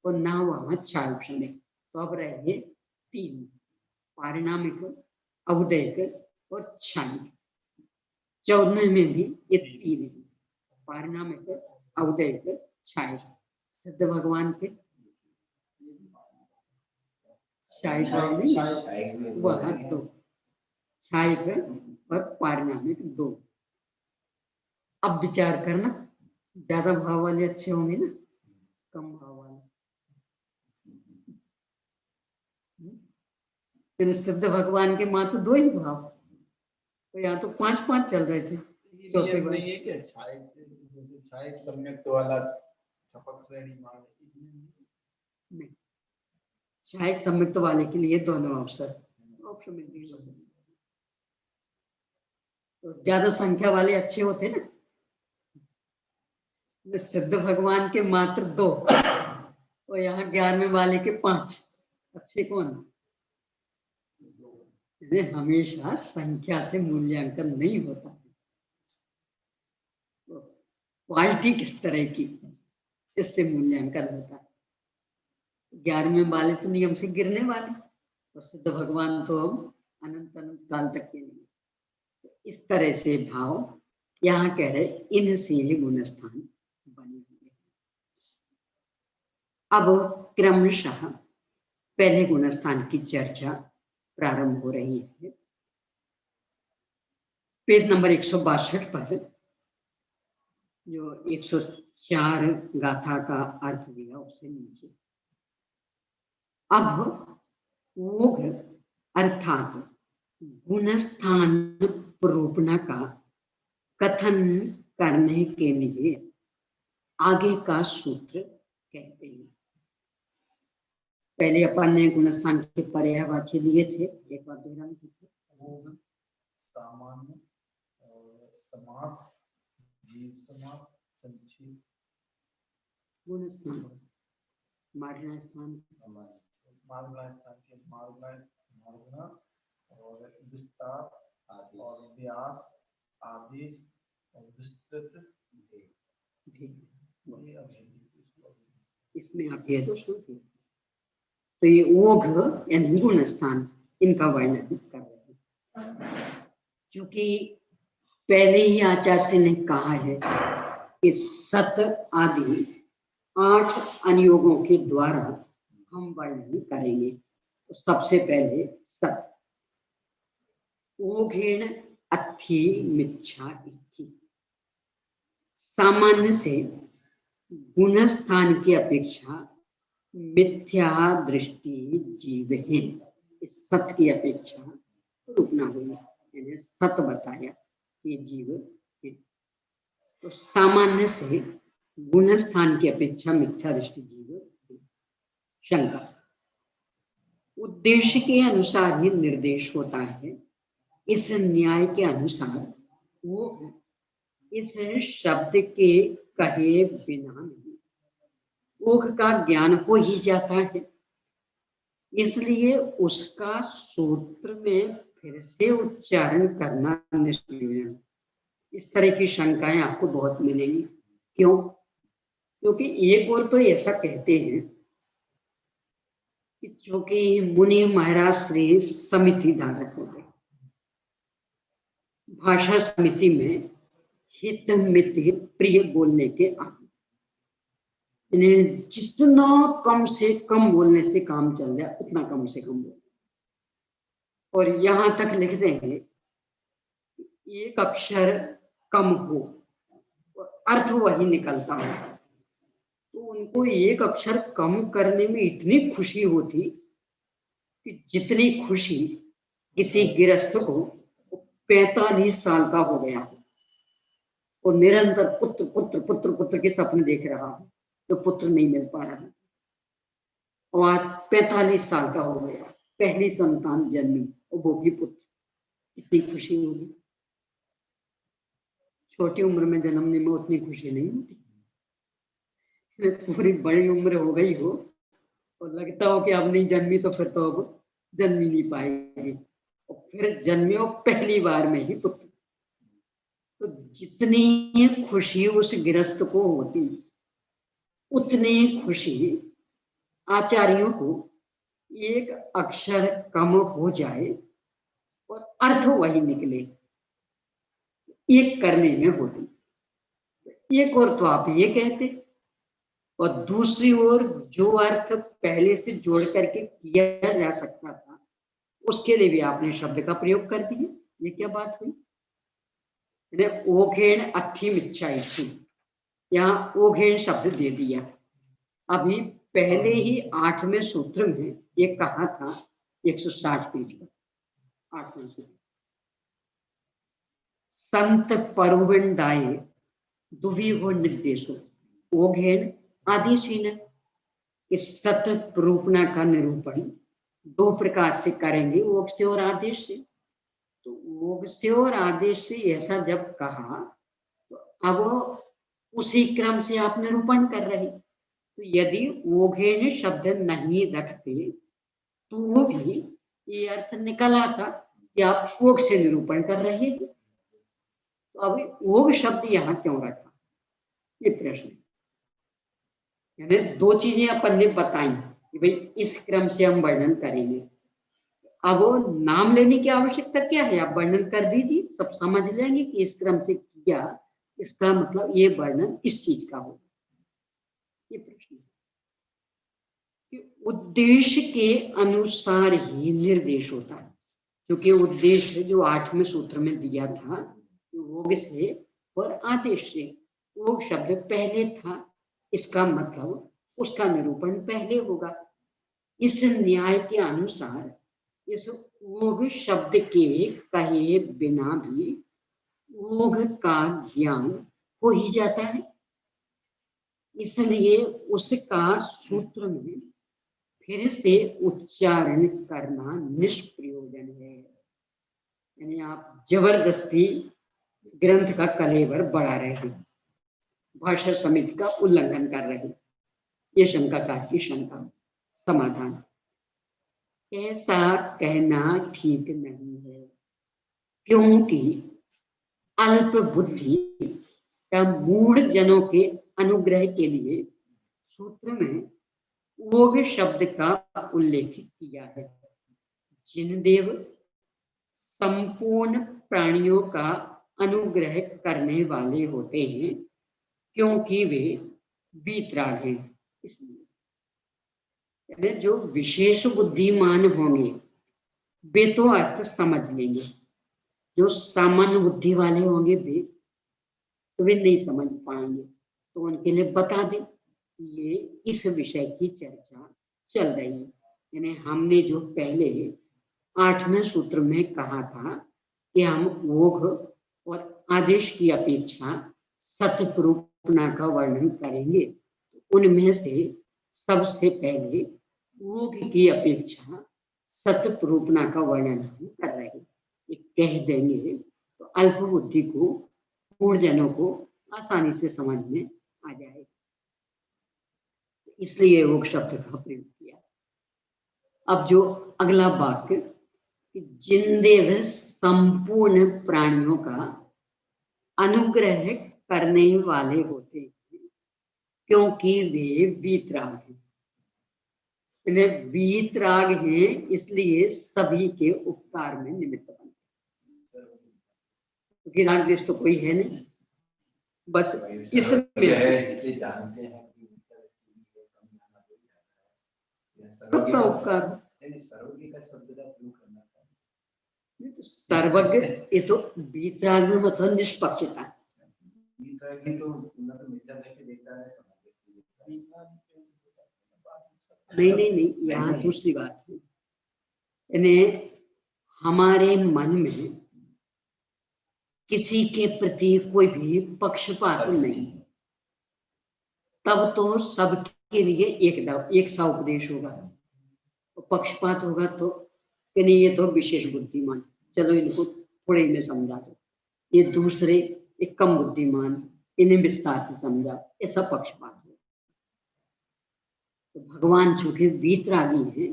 और ना वहां क्षायोपशमिक, तो अब रहे 3, पारिणामिक, औदैहिक और क्षायिक। 14वें में भी ये 3 है, पारिणामिक, औदैहिक, क्षायिक। सिद्ध भगवान के क्षायिक वह 2, क्षायिक और पारिणामिक 2। अब विचार करना, ज्यादा भाव वाले अच्छे होंगे ना, कम भाव वाले? फिर सिद्ध भगवान के मात्र 2 ही भाव, तो यहाँ तो 5-5 चल रहे थे। चौथे नियम भाव नहीं है क्या छायक, जैसे छायक सम्यक्त वाला छपक श्रेणी मान नहीं, सहायक संयुक्त वाले के लिए दोनों ऑप्शन में भी हो सकते। तो ज्यादा संख्या वाले अच्छे होते ना, सिद्ध भगवान के मात्र 2 और यहाँ 11वें वाले के 5, अच्छे कौन? हमेशा संख्या से मूल्यांकन नहीं होता, तो क्वालिटी किस तरह की, इससे मूल्यांकन होता है। 11वें वाले तो नियम से गिरने वाले, और सिद्ध भगवान तो अनंत अनंत काल तक के लिए। इस तरह से भाव यहाँ कह रहे इनसे ही गुणस्थान बने हुए। अब क्रमशः पहले गुणस्थान की चर्चा प्रारंभ हो रही है। पेज नंबर 162 पर जो 104 गाथा का अर्थ दिया उससे नीचे अब ऊघ अर्थात गुणस्थान प्रोपणा का कथन करने के लिए आगे का सूत्र कहते हैं। पहले अपन ने गुणस्थान के पर्यायवाची लिए थे, एक बार दोहरा लीजिए। सामान्य और समास, जीव समास, संक्षिप्त गुणस्थान, मार्गना स्थान, मार्गना स्थान के मार्गना और विस्तार और व्यास, आदेश और विस्तृत इसमें आप ये तो सुनिए। तो ये ओघ यानी गुणस्थान, इनका वर्णन कर रहे हैं। क्योंकि पहले ही आचार्य ने कहा है कि सत आदि 8 अनुयोगों के द्वारा हम वर्णन करेंगे। तो सबसे पहले सत, ओघेण अथि मिच्छा इति, सामान्य से गुणस्थान की अपेक्षा मिथ्या दृष्टि जीव है। इस सत की अपेक्षा रुकना हुई, यानी सत बताया ये जीव है। तो सामान्य से गुणस्थान की अपेक्षा मिथ्या दृष्टि जीव है। शंका, उद्देश्य के अनुसार ही निर्देश होता है। इस न्याय के अनुसार वो इस शब्द के कहे बिना नहीं ओघ का ज्ञान हो ही जाता है, इसलिए उसका सूत्र में फिर से उच्चारण करना निष्प्रयोजन। इस तरह की शंकाएं आपको बहुत मिलेंगी। क्यों? क्योंकि एक और तो ऐसा कहते हैं कि चूंकि मुनि महाराज श्री समिति धारक हो गए, भाषा समिति में हित मित प्रिय बोलने के आगे जितना कम से कम बोलने से काम चल जाए उतना कम से कम बोल। और यहां तक लिख देंगे एक अक्षर कम हो और अर्थ वही निकलता हो, तो उनको एक अक्षर कम करने में इतनी खुशी होती कि जितनी खुशी किसी गृहस्थ को 45 साल का हो गया हो और निरंतर पुत्र पुत्र पुत्र पुत्र के सपने देख रहा हो, तो पुत्र नहीं मिल पा रहा, और आज 45 साल का हो गया, पहली संतान जन्मी और वो भी पुत्र, इतनी खुशी होगी। छोटी उम्र में जन्मने में उतनी खुशी नहीं होती। पूरी बड़ी उम्र हो गई हो और लगता हो कि अब नहीं जन्मी, तो फिर तो अब जन्म ही नहीं पाएगी, और फिर जन्मे और पहली बार में ही पुत्र। तो जितनी खुशी उस गृहस्थ को होती उतनी खुशी आचार्यों को एक अक्षर कम हो जाए और अर्थ वही निकले, एक करने में होती। एक और तो आप ये कहते, और दूसरी ओर जो अर्थ पहले से जोड़ करके किया जा सकता था उसके लिए भी आपने शब्द का प्रयोग कर दिया। ये क्या बात हुई? ओघेण अथि मिच्छा इति, यहाँ ओघेण शब्द दे दिया। अभी पहले ही 8वें सूत्र में ये कहा था 160 पेज पर 8वें सूत्र। संत परुवन दाये दुवी हो निर्देशो ओघेन आदेशीन। इस सत्य रूपना का निरूपण दो प्रकार से करेंगे, ओघ से और आदेश से। तो ओघ से और आदेश से ऐसा जब कहा तो अब उसी क्रम से आप निरूपण कर रहे। तो यदि ओघेन शब्द नहीं रखते तो भी ये अर्थ निकल आता कि आप ओघ से निरूपण कर रहे थे। तो अब ओघ शब्द यहाँ क्यों रखा, ये प्रश्न। यानी दो चीजें अपन ने बताई कि भाई इस क्रम से हम वर्णन करेंगे। अब नाम लेने की आवश्यकता क्या है, आप वर्णन कर दीजिए, सब समझ लेंगे कि इस क्रम से किया, इसका मतलब ये वर्णन इस चीज का होगा। ये प्रश्न है कि उद्देश्य के अनुसार ही निर्देश होता है, क्योंकि उद्देश्य जो 8वें सूत्र में दिया था ओघ से और आदेश से। ओघ शब्द पहले था, इसका मतलब उसका निरूपण पहले होगा। इस न्याय के अनुसार इस ओघ शब्द के कहे बिना भी ओघ का ज्ञान हो ही जाता है, इसलिए उसका सूत्र में फिर से उच्चारण करना निष्प्रयोजन है। यानी आप जबरदस्ती ग्रंथ का कलेवर बढ़ा रहे हैं, भाषा समिति का उल्लंघन कर रहे हैं। ये शंकाकार की शंका। समाधान, ऐसा कहना ठीक नहीं है, क्योंकि अल्प बुद्धि या मूढ़ जनों के अनुग्रह के लिए सूत्र में ओघ शब्द का उल्लेख किया है। जिनदेव संपूर्ण प्राणियों का अनुग्रह करने वाले होते हैं, क्योंकि वे वीतराग हैं। इसलिए जो विशेष बुद्धिमान होंगे वे तो अर्थ समझ लेंगे, जो सामान्य बुद्धि वाले होंगे वे तो वे नहीं समझ पाएंगे। तो उनके लिए बता दें, ये इस विषय की चर्चा चल रही है। यानी हमने जो पहले 8वें सूत्र में कहा था कि हम ओघ और आदेश की अपेक्षा सतप्रूपणा का वर्णन करेंगे, उनमें से सबसे पहले ओघ की अपेक्षा सतप्रूपणा का वर्णन हम कर रहे हैं। ये कह देंगे तो अल्प बुद्धि को, मूढ़ जनों को आसानी से समझ में आ जाएगा, इसलिए ओघ शब्द का प्रयोग किया। अब जो अगला वाक्य, जिनदेव संपूर्ण प्राणियों का अनुग्रह करने वाले होते हैं, क्योंकि वे वीतराग हैं। वीतराग हैं इसलिए सभी के उपकार में निमित्त बनते हैं, क्योंकि राग देश तो कोई है नहीं, बस इसमें जानते हैं सबका उपकार। सर्वज्ञ ये तो वीतराग में मतलब निष्पक्षता। नहीं, यहाँ दूसरी बात है। यानी हमारे मन में किसी के प्रति कोई भी पक्षपात नहीं, तब तो सबके लिए एक सा उपदेश होगा। पक्षपात होगा तो नहीं, ये तो विशेष बुद्धिमान, चलो इनको थोड़े में समझा दो, ये दूसरे एक कम बुद्धिमान, इन्हें विस्तार से समझा, ऐसा पक्षपात हो। तो भगवान चूंकि वीतरागी हैं,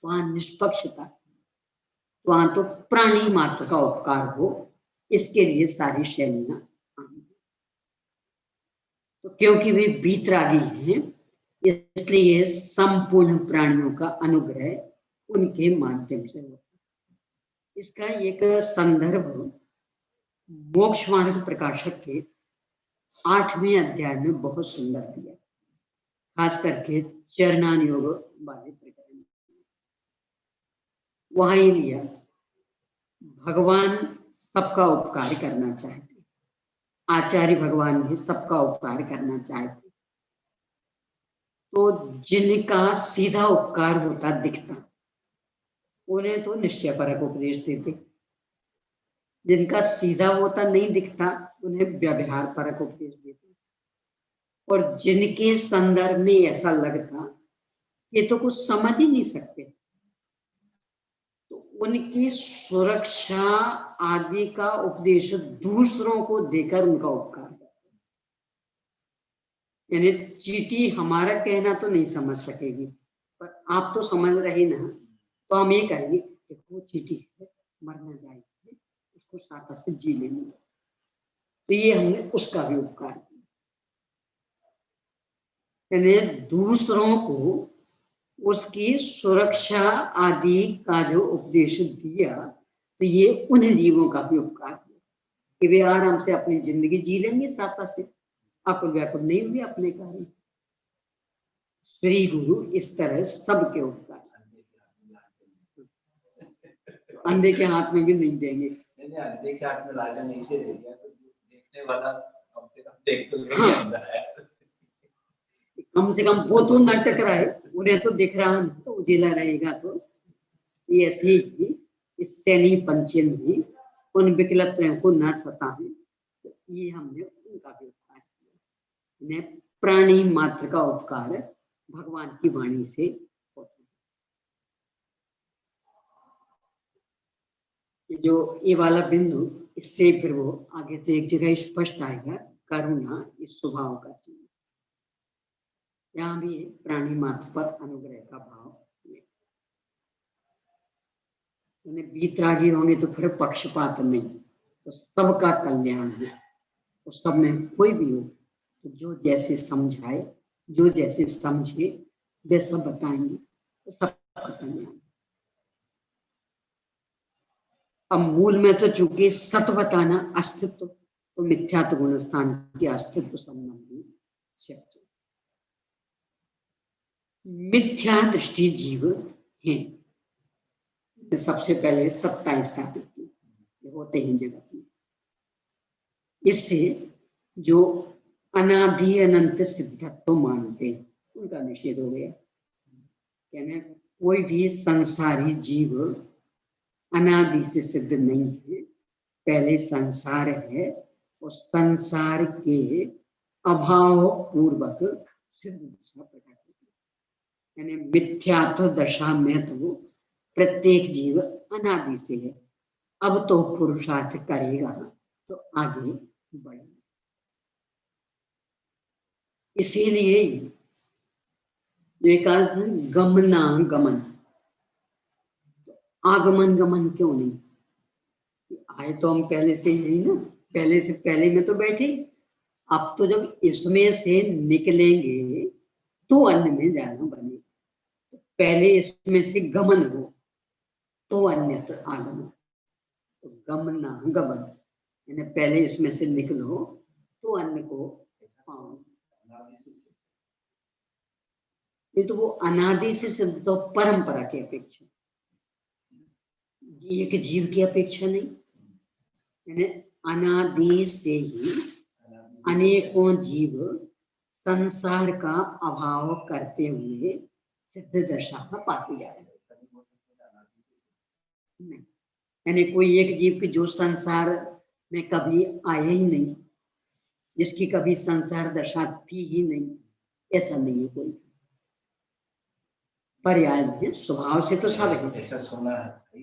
वहां निष्पक्षता, वहां तो प्राणी मात्र का उपकार हो, इसके लिए सारी शैलियां आनी। तो क्योंकि वे वीतरागी हैं इसलिए संपूर्ण प्राणियों का अनुग्रह उनके माध्यम से होता है। इसका एक संदर्भ मोक्ष मार्ग प्रकाशक के 8वें अध्याय में बहुत सुंदर दिया, खास करके चरणान योग वाले प्रकरण। वहां ही लिया, भगवान सबका उपकार करना चाहते, आचार्य भगवान भी सबका उपकार करना चाहते। तो जिनका सीधा उपकार होता दिखता, उन्हें तो निश्चय परक उपदेश देते, जिनका सीधा होता नहीं दिखता उन्हें व्यवहार परक उपदेश देते, और जिनके संदर्भ में ऐसा लगता ये तो कुछ समझ ही नहीं सकते, तो उनकी सुरक्षा आदि का उपदेश दूसरों को देकर उनका उपकार करते। यानी चींटी हमारा कहना तो नहीं समझ सकेगी, पर आप तो समझ रहे ना, तो हम ये कहेंगे वो चींटी है, मरना जाएगी, उसको साथा से जी लेंगे, तो ये हमने उसका भी उपकार किया। यानी दूसरों को उसकी सुरक्षा आदि का जो उपदेश दिया, तो ये उन जीवों का भी उपकार किया कि वे आराम से अपनी जिंदगी जी लेंगे, साथा से अकुल व्याकुल नहीं हुए अपने कार्य। श्री गुरु इस तरह सबके उपकार, अंधे के हाथ में भी नहीं देंगे। अंधे के हाथ में लालटेन नहीं से दे दिया तो देखने वाला कम से कम देख तो लेंगे अंदर है। कम से कम वो तो न टकराए, उन्हें तो दिख रहा नहीं तो उजिला रहेगा, तो ये ऐसे ही इससे नहीं पंचेंद्र भी उन विकल्पों को न सताएं, तो ये हमने उनका भी उपकार किया। इन्हें प्राणी मात्र का उपकार भगवान की वाणी से होता है। जो ये वाला बिंदु, इससे फिर वो आगे तो एक जगह स्पष्ट आएगा, करुणा इस स्वभाव का चिन्ह। यहाँ भी प्राणी मात्र पर अनुग्रह का भाव, बीतरागी होंगे तो फिर पक्षपात नहीं, तो सबका कल्याण है, तो सब में कोई भी हो तो जो जैसे समझाए, जो जैसे समझे वैसा बताएंगे, तो सबका कल्याण। अब मूल में तो चूंकि सत बताना अस्तित्व, तो मिथ्यात्व गुणस्थान के अस्तित्व संबंधी शब्द, मिथ्या दृष्टि जीव है, सबसे पहले सत्ता स्थापित की होते हैं जगत में। इससे जो अनादि अनंत सिद्धत्व मानते उनका निषेध हो गया। कहने कोई भी संसारी जीव अनादि से सिद्ध नहीं है, पहले संसार है और संसार के अभाव पूर्वक सिद्ध दशा प्रकट होती है। यानी मिथ्यात्व दशा में तो प्रत्येक जीव अनादि से है, अब तो पुरुषार्थ करेगा तो आगे बढ़ेगा। इसीलिए एक गमना गमन, आगमन गमन क्यों नहीं? आए तो हम पहले से ही ना, पहले से पहले में तो बैठे, अब तो जब इसमें से निकलेंगे तो अन्य में जाना बने, पहले इसमें से गमन हो तो अन्यत्र आगमन, तो गमना गमन, यानी पहले इसमें से निकलो तो अन्य को पाओ। ये तो वो अनादि से सिद्ध, तो परंपरा की अपेक्षा, एक जीव की अपेक्षा नहीं, यानी अनादि से ही अनेकों जीव संसार का अभाव करते हुए सिद्ध दशा में पाते जा रहे हैं। नहीं, यानी कोई एक जीव की जो संसार में कभी आया ही नहीं, जिसकी कभी संसार दशा थी ही नहीं, ऐसा नहीं है कोई। पर्याय में स्वभाव से तो सब है, ऐसा सुना है।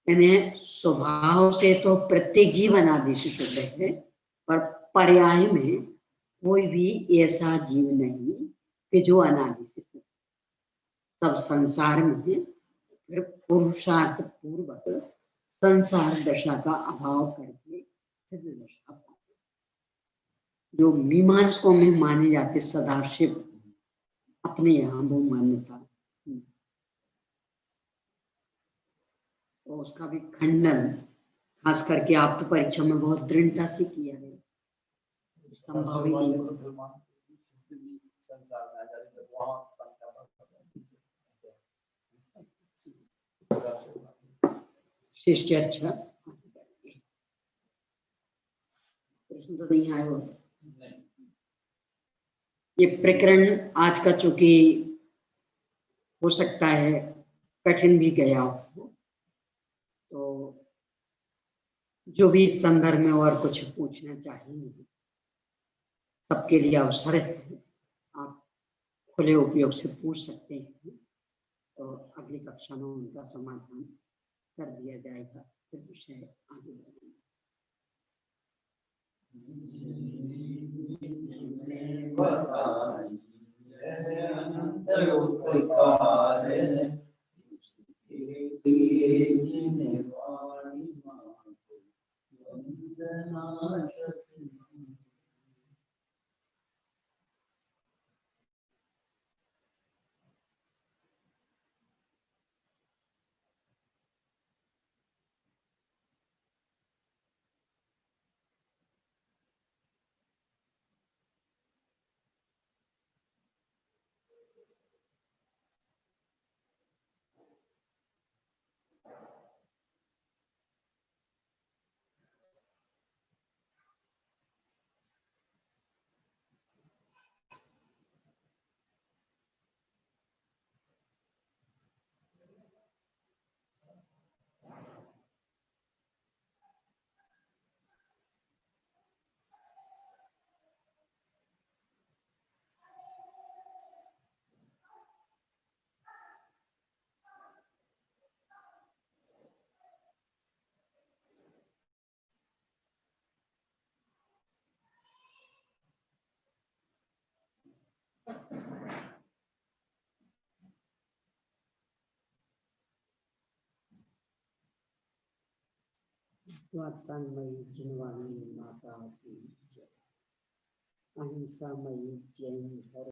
यानी स्वभाव से तो प्रत्येक जीव अनादि से शुद्ध है, पर पर्याय में कोई भी ऐसा जीव नहीं कि जो अनादि से सिद्ध। सब संसार में फिर पुरुषार्थ पूर्वक संसार दशा का अभाव करके सिद्ध दशा पाते। जो मीमांसकों में माने जाते सदाशिव, अपने यहाँ वो मान्यता, और उसका भी खंडन खास करके आप तो परीक्षा में बहुत दृढ़ता से किया है, संभव ही नहीं। शेष चर्चा प्रश्न तो नहीं आया हो। ये प्रकरण आज का चूंकि हो सकता है कठिन भी गया हो। तो जो भी इस संदर्भ में और कुछ पूछना चाहेंगे, सबके लिए अवसर है, आप खुले उपयोग से पूछ सकते हैं। तो अगली कक्षा में उनका समाधान कर दिया जाएगा, फिर विषय आगे बढ़ेगा। द्वादशामयी जिनवानी माता की जय। अहिंसामयी जैन धर्म